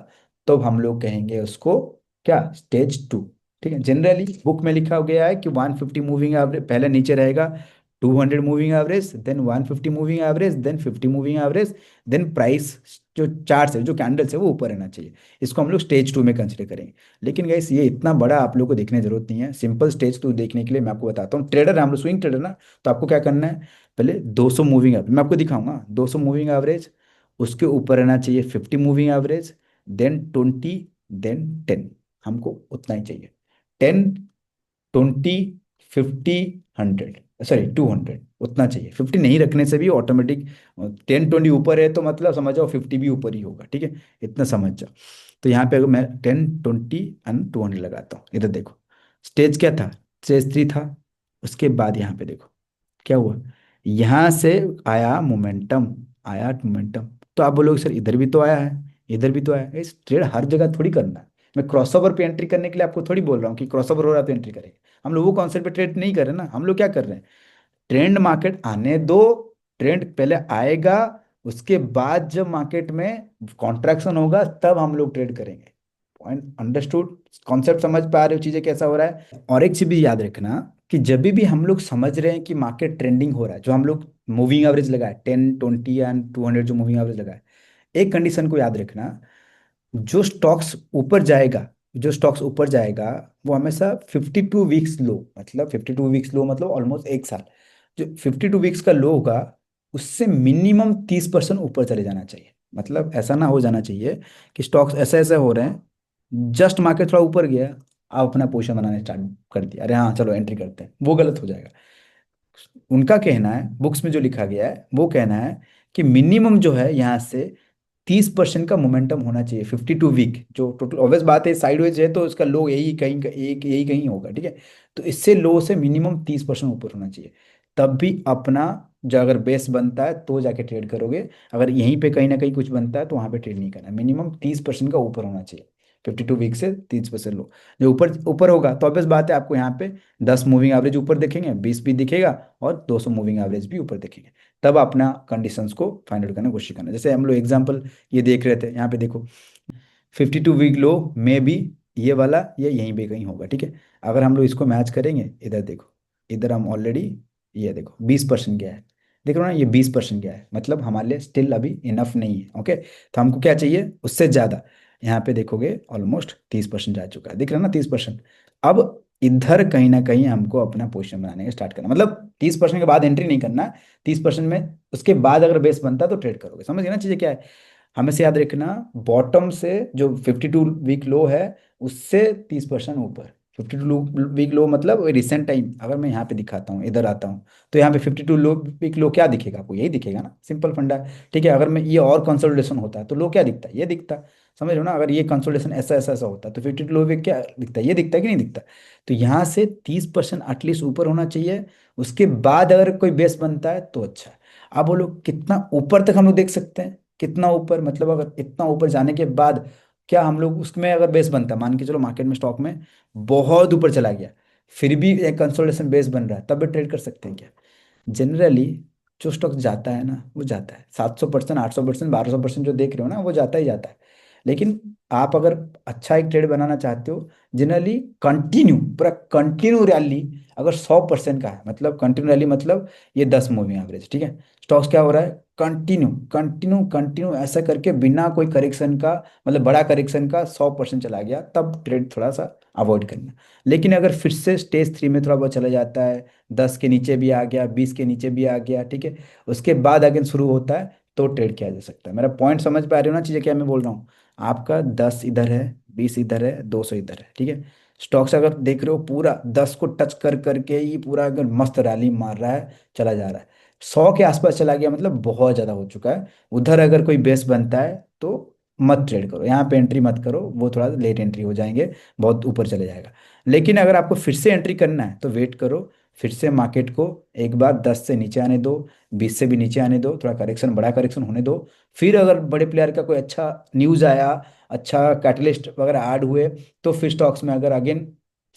तो हम लोग कहेंगे उसको क्या, स्टेज 2, ठीक है। जनरली बुक में लिखा गया है कि 150 मूविंग एवरेज पहले नीचे रहेगा, 200 moving average, then 150 moving average, then 50 moving average, then price जो चार्ट है, जो कैंडल्स है, वो ऊपर रहना चाहिए। इसको हम लोग स्टेज टू में कंसिडर करेंगे। लेकिन गाइस ये इतना बड़ा आप लोग को देखने की जरूरत नहीं है। सिंपल स्टेज टू देखने के लिए मैं आपको बताता हूँ। ट्रेडर है हम लोग, स्विंग ट्रेडर ना, तो आपको क्या करना है, पहले 200 मूविंग एवरेज मैं आपको दिखाऊंगा। 200 मूविंग एवरेज, उसके ऊपर रहना चाहिए 50 मूविंग एवरेज, देन 20, देन 10। हमको उतना ही चाहिए। 10, 20, 50, 100, सॉरी 200, उतना चाहिए। 50 नहीं रखने से भी ऑटोमेटिक 10, 20 ऊपर है तो मतलब समझ जाओ 50 भी ऊपर ही होगा, ठीक है। इतना समझ जाओ। तो यहाँ पे अगर मैं 10, 20 एंड 200 लगाता हूँ, इधर देखो स्टेज क्या था, स्टेज 3 था। उसके बाद यहाँ पे देखो क्या हुआ, यहाँ से आया मोमेंटम, आया मोमेंटम। तो आप बोलोगे सर इधर भी तो आया है, इधर भी तो आया है। इस ट्रेड हर जगह थोड़ी करना है। मैं क्रॉसओवर पे एंट्री करने के लिए आपको थोड़ी बोल रहा हूँ कि क्रॉसओवर हो रहा है तो एंट्री करेंगे। हम लोग वो कॉन्सेप्ट पे ट्रेड नहीं कर रहे ना, हम लोग क्या कर रहे हैं, ट्रेंड मार्केट आने दो, ट्रेंड पहले आएगा, उसके बाद जब मार्केट में कॉन्ट्रैक्शन होगा तब हम लोग ट्रेड करेंगे। पॉइंट अंडरस्टूड, कॉन्सेप्ट समझ पा रहे हो चीजें कैसा हो रहा है। और एक चीज भी याद रखना कि जब भी हम लोग समझ रहे हैं कि मार्केट ट्रेंडिंग हो रहा है, जो हम लोग मूविंग एवरेज लगाए 10, 20 एंड 200, जो मूविंग एवरेज लगाए, एक कंडीशन को याद रखना, जो स्टॉक्स ऊपर जाएगा, जो स्टॉक्स ऊपर जाएगा वो हमेशा 52 वीक्स लो, मतलब 52 वीक्स लो मतलब ऑलमोस्ट एक साल, जो 52 वीक्स का लो होगा उससे मिनिमम 30% ऊपर चले जाना चाहिए। मतलब ऐसा ना हो जाना चाहिए कि स्टॉक्स ऐसे ऐसे हो रहे हैं, जस्ट मार्केट थोड़ा ऊपर गया, आप अपना पोजीशन बनाने स्टार्ट कर दिया, अरे हाँ चलो एंट्री करते हैं, वो गलत हो जाएगा। उनका कहना है, बुक्स में जो लिखा गया है वो कहना है कि मिनिमम जो है यहाँ से 30% का मोमेंटम होना चाहिए 52 वीक, जो टोटल ऑब्वियस बात है साइडवेज है तो इसका लो यही कहीं एक यही कहीं होगा, ठीक है। तो इससे लो से मिनिमम 30% ऊपर होना चाहिए, तब भी अपना जो अगर बेस बनता है तो जाके ट्रेड करोगे। अगर यहीं पे कहीं ना कहीं कुछ बनता है तो वहां पे ट्रेड नहीं करना, मिनिमम 30% का ऊपर होना चाहिए। 52 वीक से 30% लो, जो ऊपर ऊपर होगा तो ऑब्वियस बात है आपको यहाँ पे 10 मूविंग एवरेज ऊपर दिखेंगे, 20 भी दिखेगा, और 200 मूविंग एवरेज भी ऊपर दिखेंगे। तब अपना कंडीशंस को फाइंड आउट करने की कोशिश करना। जैसे हम लोग एग्जांपल ये देख रहे थे, यहाँ पे देखो 52 वीक लो में भी ये वाला ये यहीं पे कहीं होगा, ठीक है। अगर हम लोग इसको मैच करेंगे, इधर देखो, इधर हम ऑलरेडी, ये देखो 20% गया है, देख रहे हो ना, ये 20% गया है, मतलब हमारे लिए स्टिल अभी इनफ नहीं है, ओके। तो हमको क्या चाहिए उससे ज़्यादा। यहाँ पे देखोगे ऑलमोस्ट 30% जा चुका है, दिख रहा है ना 30%। अब इधर कहीं ना कहीं हमको अपना पोजिशन बनाने का स्टार्ट करना, मतलब 30% के बाद एंट्री नहीं करना, 30% में उसके बाद अगर बेस बनता है तो ट्रेड करोगे। समझ गए ना चीज़ें क्या है। हमेशा याद रखना, बॉटम से जो 52 वीक लो है उससे 30% ऊपर। 52 वीक लो मतलब रिसेंट टाइम, अगर मैं यहाँ पे दिखाता हूँ, इधर आता हूँ, तो यहाँ पे 52 वीक लो क्या दिखेगा आपको, यही दिखेगा ना, सिंपल फंडा है, ठीक है। अगर मैं ये और कंसोलिडेशन होता है तो लो क्या दिखता है, ये दिखता है। समझ रहे हो ना, अगर ये कंसोलिडेशन ऐसा ऐसा ऐसा होता है तो 52 वीक क्या दिखता है, ये दिखता है कि नहीं दिखता। तो यहाँ से 30% एटलीस्ट ऊपर होना चाहिए, उसके बाद अगर कोई बेस बनता है तो अच्छा है। अब बोलो कितना ऊपर तक हम लोग देख सकते हैं, कितना ऊपर, मतलब अगर इतना ऊपर जाने के बाद क्या हम लोग उसमें अगर बेस बनता है, मान के चलो मार्केट में स्टॉक में बहुत ऊपर चला गया, फिर भी एक कंसोलिडेशन बेस बन रहा है, तब भी ट्रेड कर सकते हैं क्या। जनरली जो स्टॉक जाता है ना वो जाता है 700%, 800%, 1200% जो देख रहे हो ना वो जाता ही जाता है। लेकिन आप अगर अच्छा एक ट्रेड बनाना चाहते हो, जनरली कंटिन्यू, पूरा कंटिन्यू रैली अगर 100% का है, मतलब कंटिन्यू रैली मतलब ये 10 मूविंग एवरेज, ठीक है। स्टॉक्स क्या हो रहा है, कंटिन्यू कंटिन्यू कंटिन्यू ऐसा करके बिना कोई करेक्शन का, मतलब बड़ा करेक्शन का 100% चला गया, तब ट्रेड थोड़ा सा अवॉइड करना। लेकिन अगर फिर से स्टेज 3 में थोड़ा बहुत चला जाता है, 10 के नीचे भी आ गया, 20 के नीचे भी आ गया, ठीक है, उसके बाद अगेन शुरू होता है, तो ट्रेड किया जा सकता है। मेरा पॉइंट समझ पा रहे हो ना चीज़ें क्या मैं बोल रहा हूँ। आपका 10 इधर है, 20 इधर है, 200 इधर है, ठीक है। स्टॉक्स अगर देख रहे हो पूरा 10 को टच कर करके ही पूरा अगर मस्त रैली मार रहा है, चला जा रहा है, 100 के आसपास चला गया मतलब बहुत ज़्यादा हो चुका है। उधर अगर कोई बेस बनता है तो मत ट्रेड करो, यहाँ पे एंट्री मत करो, वो थोड़ा लेट एंट्री हो जाएंगे, बहुत ऊपर चले जाएगा। लेकिन अगर आपको फिर से एंट्री करना है तो वेट करो, फिर से मार्केट को एक बार 10 से नीचे आने दो, 20 से भी नीचे आने दो, थोड़ा करेक्शन, बड़ा करेक्शन होने दो। फिर अगर बड़े प्लेयर का कोई अच्छा न्यूज़ आया, अच्छा कैटलिस्ट वगैरह ऐड हुए, तो फिर स्टॉक्स में अगर अगेन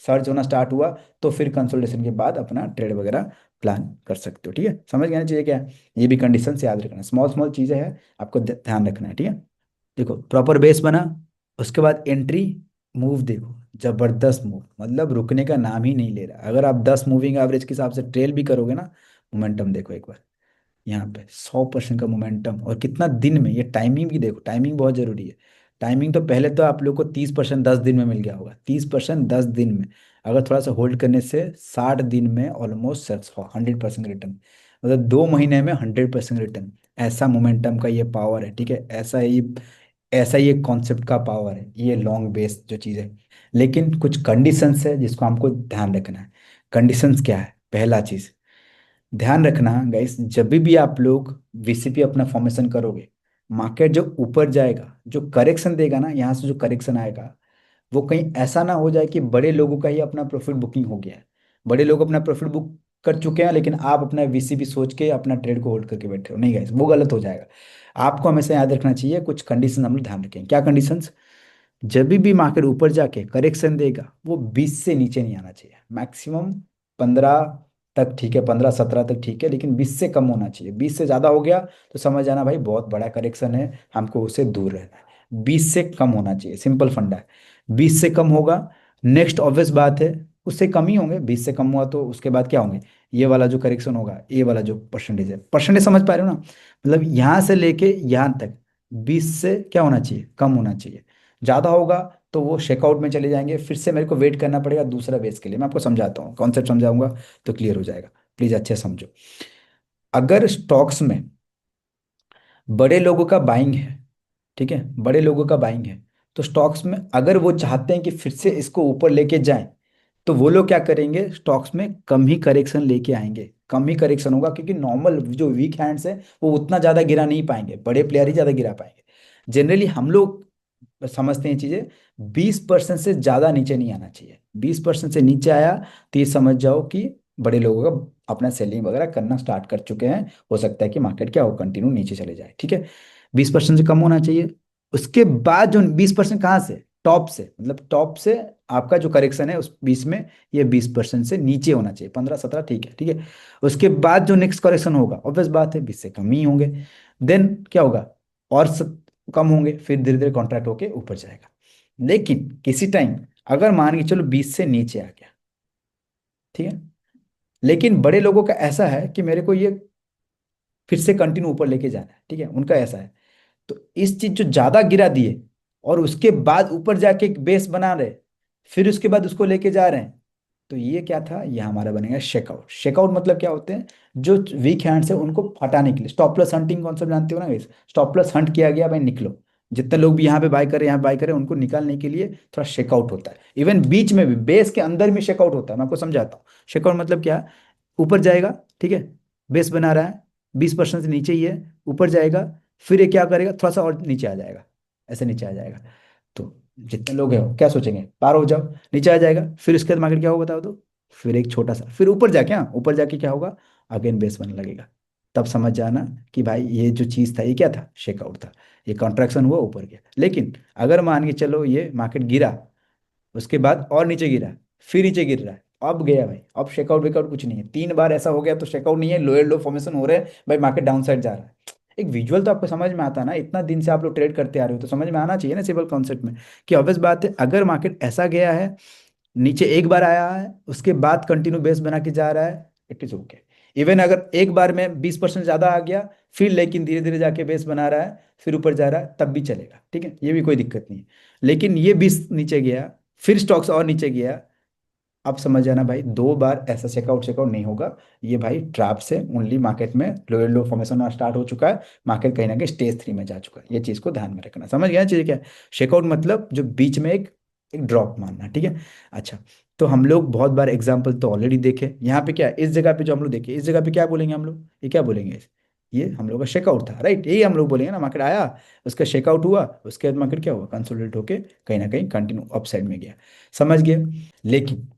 सर्ज होना स्टार्ट हुआ, तो फिर कंसोलिडेशन के बाद अपना ट्रेड वगैरह प्लान कर सकते हो, ठीक है। समझ गए ना चीज़ें क्या है, ये भी कंडीशन से याद रखना, स्मॉल स्मॉल चीज़ें हैं, आपको ध्यान रखना है, ठीक है। देखो प्रॉपर बेस बना, उसके बाद एंट्री, मूव देखो, जबरदस्त मूव, मतलब रुकने का नाम ही नहीं ले रहा। अगर आप 10 मूविंग एवरेज के हिसाब से ट्रेल भी करोगे ना, मोमेंटम देखो एक बार, यहाँ पे 100% का मोमेंटम, और कितना दिन में, ये टाइमिंग भी देखो, टाइमिंग बहुत जरूरी है। टाइमिंग तो पहले तो आप लोग को 30% 10 दिन में मिल गया होगा, 30% 10 दिन में। अगर थोड़ा सा होल्ड करने से 60 दिन में ऑलमोस्ट 100% रिटर्न, मतलब 2 महीने में 100% रिटर्न। ऐसा मोमेंटम का ये पावर है, ठीक है, ऐसा ही एक कॉन्सेप्ट का पावर है ये लॉन्ग बेस जो चीज़ है। लेकिन कुछ कंडीशंस है जिसको हमको ध्यान रखना है। कंडीशंस क्या है? पहला चीज ध्यान रखना गाइस, जब भी आप लोग वीसीपी अपना फॉर्मेशन करोगे, मार्केट जो ऊपर जाएगा, जो करेक्शन देगा ना, यहाँ से जो करेक्शन आएगा, वो कहीं ऐसा ना हो जाए कि बड़े लोगों का ही अपना प्रॉफिट बुकिंग हो गया है, बड़े लोग अपना प्रॉफिट बुक कर चुके हैं, लेकिन आप अपना वीसीपी सोच के अपना ट्रेड को होल्ड करके बैठे हो। नहीं गाइस, वो गलत हो जाएगा। आपको हमेशा याद रखना चाहिए, कुछ कंडीशन हम लोग ध्यान रखें। क्या कंडीशंस? जब भी मार्केट ऊपर जाके करेक्शन देगा, वो 20 से नीचे नहीं आना चाहिए। मैक्सिमम 15 तक ठीक है, 15 17 तक ठीक है, लेकिन 20 से कम होना चाहिए। 20 से ज़्यादा हो गया तो समझ जाना भाई बहुत बड़ा करेक्शन है, हमको उससे दूर रहना है। 20 से कम होना चाहिए, सिंपल फंडा है। 20 से कम होगा, नेक्स्ट ऑब्वियस बात है, उससे कम ही होंगे। 20 से कम हुआ तो उसके बाद क्या होंगे? ये वाला जो करेक्शन होगा, ये वाला जो परसेंटेज है, परसेंटेज समझ पा रहे हो ना? मतलब यहाँ से लेके यहाँ तक 20 से क्या होना चाहिए? कम होना चाहिए। ज़्यादा होगा तो वो चेकआउट में चले जाएंगे, फिर से मेरे को वेट करना पड़ेगा दूसरा बेस के लिए। मैं आपको समझाता हूँ, कॉन्सेप्ट समझाऊंगा तो क्लियर हो जाएगा। प्लीज़ अच्छे से समझो। अगर स्टॉक्स में बड़े लोगों का बाइंग है, ठीक है, बड़े लोगों का बाइंग है, तो स्टॉक्स में अगर वो चाहते हैं कि फिर से इसको ऊपर लेके जाएं, तो वो लोग क्या करेंगे? स्टॉक्स में कम ही करेक्शन लेके आएंगे, कम ही करेक्शन होगा, क्योंकि नॉर्मल जो वीक हैंड्स है वो उतना ज़्यादा गिरा नहीं पाएंगे, बड़े प्लेयर ही ज़्यादा गिरा पाएंगे। जनरली हम लोग समझते हैं चीजें, 20% से ज्यादा नीचे नहीं आना चाहिए। 20% से नीचे आया तो ये समझ जाओ कि बड़े लोगों का अपना सेलिंग वगैरह करना स्टार्ट कर चुके हैं। हो सकता है कि मार्केट क्या हो, कंटिन्यू नीचे चले जाए, ठीक है। 20% से कम होना चाहिए। उसके बाद जो 20% कहाँ से? टॉप से, मतलब टॉप से आपका जो करेक्शन है उस 20 में, ये 20% से नीचे होना चाहिए। 15 17 ठीक है, ठीक है। उसके बाद जो नेक्स्ट करेक्शन होगा, ऑब्वियस बात है 20 से कम ही होंगे। देन क्या होगा? और कम होंगे, फिर धीरे धीरे कॉन्ट्रैक्ट होके ऊपर जाएगा। लेकिन किसी टाइम अगर मान के चलो 20 से नीचे आ गया, ठीक है, लेकिन बड़े लोगों का ऐसा है कि मेरे को ये फिर से कंटिन्यू ऊपर लेके जाना है, ठीक है, उनका ऐसा है। तो इस चीज जो ज्यादा गिरा दिए और उसके बाद ऊपर जाके एक बेस बना रहे, फिर उसके बाद उसको लेके जा रहे हैं, तो ये क्या था? ये हमारा बनेगा शेकआउट। शेकआउट मतलब क्या होते हैं? जो वीक हैंड्स है उनको हटाने के लिए। स्टॉप लॉस हंटिंग कॉन्सेप्ट जानते हो ना गाइस? स्टॉप लॉस हंट किया गया, भाई निकलो। जितने लोग भी यहाँ पे बाय करे, यहाँ बाय करे, उनको निकालने के लिए थोड़ा शेकआउट होता है। इवन बीच में भी, बेस के अंदर भी शेकआउट होता है। मैं आपको समझाता हूँ शेकआउट मतलब क्या है। ऊपर जाएगा, ठीक है, बेस बना रहा है, 20% से नीचे ही है, ऊपर जाएगा, फिर ये क्या करेगा? थोड़ा सा और नीचे आ जाएगा, ऐसे नीचे आ जाएगा। तो जितने लोग हैं वो क्या सोचेंगे? पार हो जाओ, नीचे आ जाएगा, फिर इसके बाद मार्केट क्या होगा बताओ तो? फिर एक छोटा सा, फिर ऊपर जाके, हाँ ऊपर जाके क्या होगा? अगेन बेस बनने लगेगा। तब समझ जाना कि भाई ये जो चीज़ था ये क्या था? शेकआउट था। ये कॉन्ट्रैक्शन हुआ, ऊपर गया। लेकिन अगर मान के चलो ये मार्केट गिरा, उसके बाद और नीचे गिरा, फिर नीचे गिर रहा है, अब गया भाई, अब शेकआउट वेकआउट कुछ नहीं है। 3 बार ऐसा हो गया तो शेकआउट नहीं है, लोअर लो फॉर्मेशन हो रहे हैं भाई, मार्केट डाउन साइड जा रहा है। एक विजुअल तो आपको समझ में आता है ना, इतना दिन से आप लोग ट्रेड करते आ रहे हो तो समझ में आना चाहिए ना सिंपल कॉन्सेप्ट में, कि ऑब्वियस बात है अगर मार्केट ऐसा गया है, नीचे एक बार आया है, उसके बाद कंटिन्यू बेस बना के जा रहा है, इट इज ओके। इवन अगर एक बार में 20% ज्यादा आ गया, फिर लेकिन धीरे धीरे जाके बेस बना रहा है, फिर ऊपर जा रहा है, तब भी चलेगा, ठीक है, ये भी कोई दिक्कत नहीं है। लेकिन ये 20 नीचे गया, फिर स्टॉक्स और नीचे गया, अब समझ जाना भाई 2 बार ऐसा चेकआउट चेकआउट नहीं होगा। ये भाई ट्रैप से ओनली मार्केट में लोअर लो फॉर्मेशन स्टार्ट हो चुका है, मार्केट कहीं ना कहीं स्टेज 3 में जा चुका है। ये चीज को ध्यान में रखना, समझ गया चीज क्या है? चेकआउट मतलब जो बीच में एक एक ड्रॉप मारना, ठीक है। अच्छा, तो हम लोग बहुत बार एग्जाम्पल तो ऑलरेडी देखे। यहाँ पे क्या है? इस जगह पे जो हम लोग देखे, इस जगह पे क्या बोलेंगे हम लोग? ये क्या बोलेंगे? ये हम लोग का शेकआउट था, राइट? यही हम लोग बोलेंगे ना, मार्केट आया, उसका शेकआउट हुआ, उसके बाद मार्केट क्या हुआ? कंसोलिडेट होके कहीं ना कहीं कंटिन्यू अप साइड में गया। समझ गए? लेकिन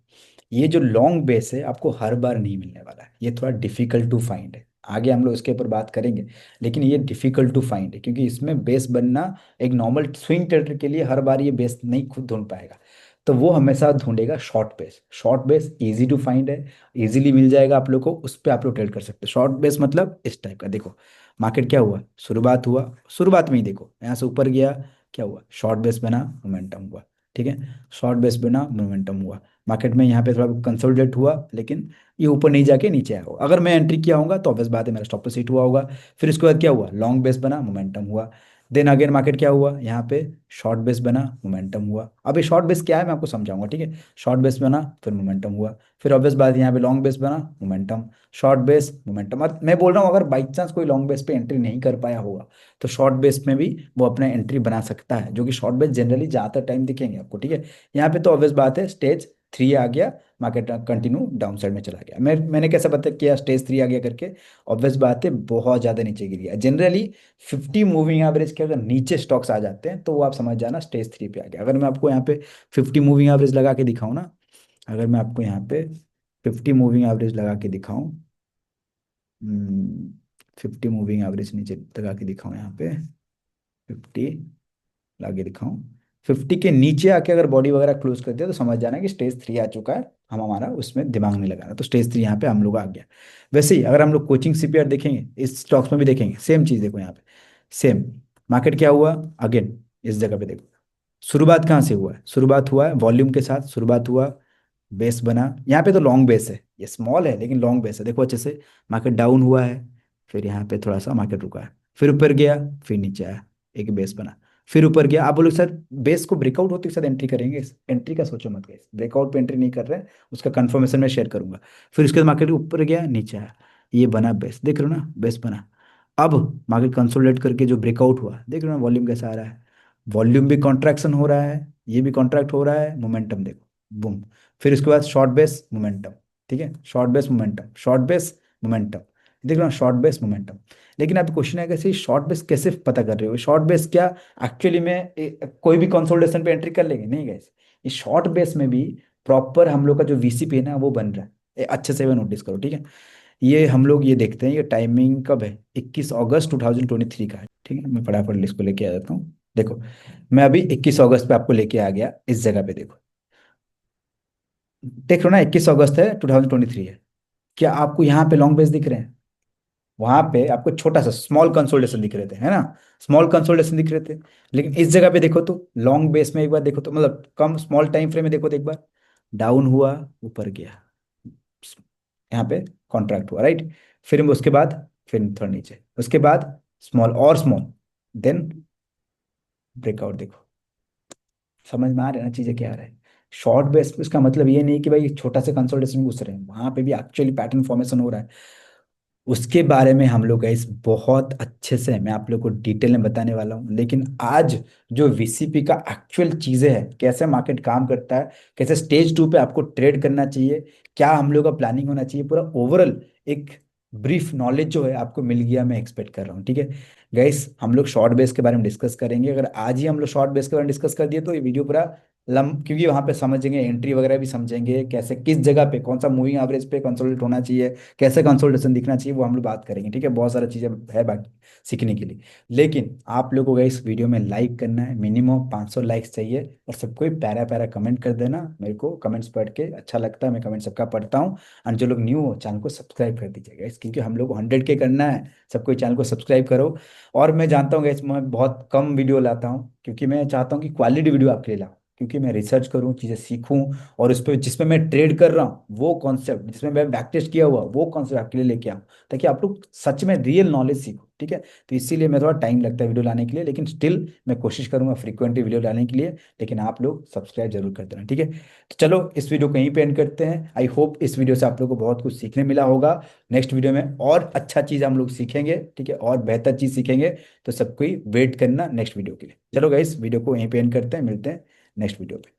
ये जो लॉन्ग बेस है आपको हर बार नहीं मिलने वाला है, ये थोड़ा डिफिकल्ट टू फाइंड है। आगे हम लोग इसके ऊपर बात करेंगे, लेकिन ये डिफिकल्ट टू फाइंड है, क्योंकि इसमें बेस बनना एक नॉर्मल स्विंग ट्रेडर के लिए हर बार ये बेस नहीं खुद ढूंढ पाएगा। तो वो हमेशा ढूंढेगा short base. Short base easy to find है, इजीली मिल जाएगा आप लोग को, उस पर आप लोग ट्रेड कर सकते हैं। शॉर्ट बेस मतलब इस टाइप का, देखो मार्केट क्या हुआ, शुरुआत हुआ, शुरुआत में ही देखो यहाँ से ऊपर गया, क्या हुआ? शॉर्ट बेस बना, मोमेंटम हुआ, ठीक है, शॉर्ट बेस बना, मोमेंटम हुआ, मार्केट में यहाँ पे थोड़ा कंसोलिडेट हुआ, लेकिन ये ऊपर नहीं जाके नीचे आया होगा। अगर मैं एंट्री किया होगा तो ऑब्वियस बात है मेरा स्टॉप लॉस हिट हुआ होगा। फिर उसके बाद क्या हुआ, लॉन्ग बेस बना, मोमेंटम हुआ। देन अगेन मार्केट क्या हुआ, यहाँ पे शॉर्ट बेस बना, मोमेंटम हुआ। अब ये शॉर्ट बेस क्या है मैं आपको समझाऊंगा, ठीक है। शॉर्ट बेस बना, फिर मोमेंटम हुआ। फिर ऑब्वियस बात यहाँ पे लॉन्ग बेस बना, मोमेंटम, शॉर्ट बेस, मोमेंटम। और मैं बोल रहा हूँ अगर बाई चांस कोई लॉन्ग बेस पे एंट्री नहीं कर पाया होगा तो शॉर्ट बेस में भी वो अपना एंट्री बना सकता है, जो कि शॉर्ट बेस जनरली ज़्यादातर टाइम दिखेंगे आपको, ठीक है। यहाँ पे तो ऑब्वियस बात है स्टेज 3 आ गया, मार्केट कंटिन्यू डाउन साइड में चला गया। मैंने कैसे पता किया स्टेज 3 आ गया करके, ऑब्वियस बात है बहुत ज़्यादा नीचे गिर गया जनरली। 50 मूविंग एवरेज के अगर नीचे स्टॉक्स आ जाते हैं तो वो आप समझ जाना स्टेज 3 पे आ गया। अगर मैं आपको यहाँ पे 50 मूविंग एवरेज लगा के दिखाऊं ना, अगर मैं आपको यहाँ पे 50 मूविंग एवरेज लगा के दिखाऊं, 50 मूविंग एवरेज नीचे लगा के दिखाऊं, यहाँ पे 50 लाके दिखाऊं, 50 के नीचे आके अगर बॉडी वगैरह क्लोज कर दिया तो समझ जाना कि स्टेज 3 आ चुका है। हम हमारा उसमें दिमाग नहीं लगाना, तो स्टेज 3 यहाँ पे हम लोग आ गया। वैसे ही अगर हम लोग कोचिंग सीपीआर देखेंगे, इस स्टॉक्स में भी देखेंगे सेम चीज। देखो यहाँ पे सेम मार्केट क्या हुआ, अगेन इस जगह पे देखो शुरुआत कहाँ से हुआ है, शुरुआत हुआ है वॉल्यूम के साथ, शुरुआत हुआ, बेस बना। यहाँ पे तो लॉन्ग बेस है, ये स्मॉल है लेकिन लॉन्ग बेस है, देखो अच्छे से। मार्केट डाउन हुआ है, फिर यहाँ पे थोड़ा सा मार्केट रुका है, फिर ऊपर गया, फिर नीचे आया, एक बेस बना, फिर ऊपर गया। आप बोलोगे सर बेस को ब्रेकआउट होते के साथ एंट्री करेंगे, एंट्री का सोचो मत गाइस, ब्रेकआउट पे एंट्री नहीं कर रहे हैं, उसका कंफर्मेशन मैं शेयर करूंगा। फिर उसके बाद मार्केट ऊपर गया, नीचे आया, ये बना बेस, देख रहे हो ना, बेस बना। अब मार्केट कंसोलिडेट करके जो ब्रेकआउट हुआ, देख रहे हो ना वॉल्यूम कैसा आ रहा है, वॉल्यूम भी कॉन्ट्रैक्शन हो रहा है, ये भी कॉन्ट्रैक्ट हो रहा है, मोमेंटम देखो, बूम। फिर उसके बाद शॉर्ट बेस मोमेंटम, ठीक है, short base momentum, short base momentum, देख रहे हो शॉर्ट बेस मोमेंटम। लेकिन आप क्वेश्चन है कैसे शॉर्ट बेस कैसे पता कर रहे हो, शॉर्ट बेस क्या एक्चुअली में कोई भी कंसोलिडेशन पे एंट्री कर लेंगे नहीं गैस। ये शॉर्ट बेस में भी प्रॉपर हम लोग का जो वीसीपी है ना वो बन रहा है, अच्छे से नोटिस करो, ठीक है। ये हम लोग ये देखते हैं, ये टाइमिंग कब है, 21 अगस्त 2023 का है, ठीक है। मैं फटाफट लिस्ट को लेके आ जाता हूँ, देखो मैं अभी 21 अगस्त पे आपको लेके आ गया इस जगह पे, देखो देख लो ना 21 अगस्त है 2023 है। क्या आपको यहाँ पे लॉन्ग बेस दिख रहे हैं, वहां पे आपको छोटा सा स्मॉल कंसोलिडेशन दिख रहे थे, है ना, स्मॉल कंसोलिडेशन दिख रहे थे। लेकिन इस जगह पे देखो तो लॉन्ग बेस में एक बार देखो तो मतलब कम स्मॉल टाइम फ्रेम में देखो तो एक बार डाउन हुआ, ऊपर गया, यहाँ पे कॉन्ट्रैक्ट हुआ, राइट। फिर उसके बाद फिर थोड़ा नीचे, उसके बाद स्मॉल और स्मॉल, देन ब्रेकआउट देखो। समझ में आ रहा है ना चीजें क्या आ रहा है। शॉर्ट बेस पे इसका मतलब ये नहीं कि भाई छोटा से कंसोलिडेशन में घुस रहे हैं, वहां पे भी एक्चुअली पैटर्न फॉर्मेशन हो रहा है। उसके बारे में हम लोग इस बहुत अच्छे से मैं आप लोग को डिटेल में बताने वाला हूँ। लेकिन आज जो वीसीपी का एक्चुअल चीजें हैं, कैसे मार्केट काम करता है, कैसे स्टेज 2 पे आपको ट्रेड करना चाहिए, क्या हम लोग का प्लानिंग होना चाहिए, पूरा ओवरऑल एक ब्रीफ नॉलेज जो है आपको मिल गया, मैं एक्सपेक्ट कर रहा हूँ, ठीक है। गाइस हम लोग शॉर्ट बेस के बारे में डिस्कस करेंगे। अगर आज ही हम लोग शॉर्ट बेस के बारे में डिस्कस कर दिए तो ये वीडियो पूरा क्योंकि वहां पे समझेंगे, एंट्री वगैरह भी समझेंगे, कैसे किस जगह पे कौन सा मूविंग एवरेज पे कंसोलिडेट होना चाहिए, कैसे कंसोलिडेशन दिखना चाहिए, वो हम लोग बात करेंगे, ठीक है। बहुत सारी चीज़ें है बाकी सीखने के लिए। लेकिन आप लोगों को इस वीडियो में लाइक करना है, मिनिमम 500 लाइक्स चाहिए, और सबको ही प्यारा प्यारा कमेंट कर देना। मेरे को कमेंट्स पढ़ के अच्छा लगता है, मैं कमेंट सबका पढ़ता हूँ। और जो लोग न्यू हो चैनल को सब्सक्राइब कर दीजिएगा इस, क्योंकि हम लोग 100K करना है, सबको चैनल को सब्सक्राइब करो। और मैं जानता हूँ इसमें मैं बहुत कम वीडियो लाता हूँ, क्योंकि मैं चाहता हूँ कि क्वालिटी वीडियो आपके लिए लाऊं, क्योंकि मैं रिसर्च करूँ, चीज़ें सीखूं, और उस पर जिसमें मैं ट्रेड कर रहा हूँ वो कॉन्सेप्ट, जिसमें मैं बैक टेस्ट किया हुआ वो कॉन्सेप्ट आपके लिए लेके आऊँ, ताकि आप लोग सच में रियल नॉलेज सीखो, ठीक है। तो इसीलिए मैं थोड़ा टाइम लगता है वीडियो लाने के लिए, लेकिन स्टिल मैं कोशिश करूंगा फ्रीक्वेंटली वीडियो लाने के लिए। लेकिन आप लोग सब्सक्राइब जरूर कर देना, ठीक है। तो चलो इस वीडियो को यहीं पे एंड करते हैं। आई होप इस वीडियो से आप लोग को बहुत कुछ सीखने मिला होगा। नेक्स्ट वीडियो में और अच्छा चीज़ हम लोग सीखेंगे, ठीक है, और बेहतर चीज़ सीखेंगे। तो सबको ही वेट करना नेक्स्ट वीडियो के लिए। चलो गाइस वीडियो को यहीं पे एंड करते हैं, मिलते हैं नेक्स्ट वीडियो पे।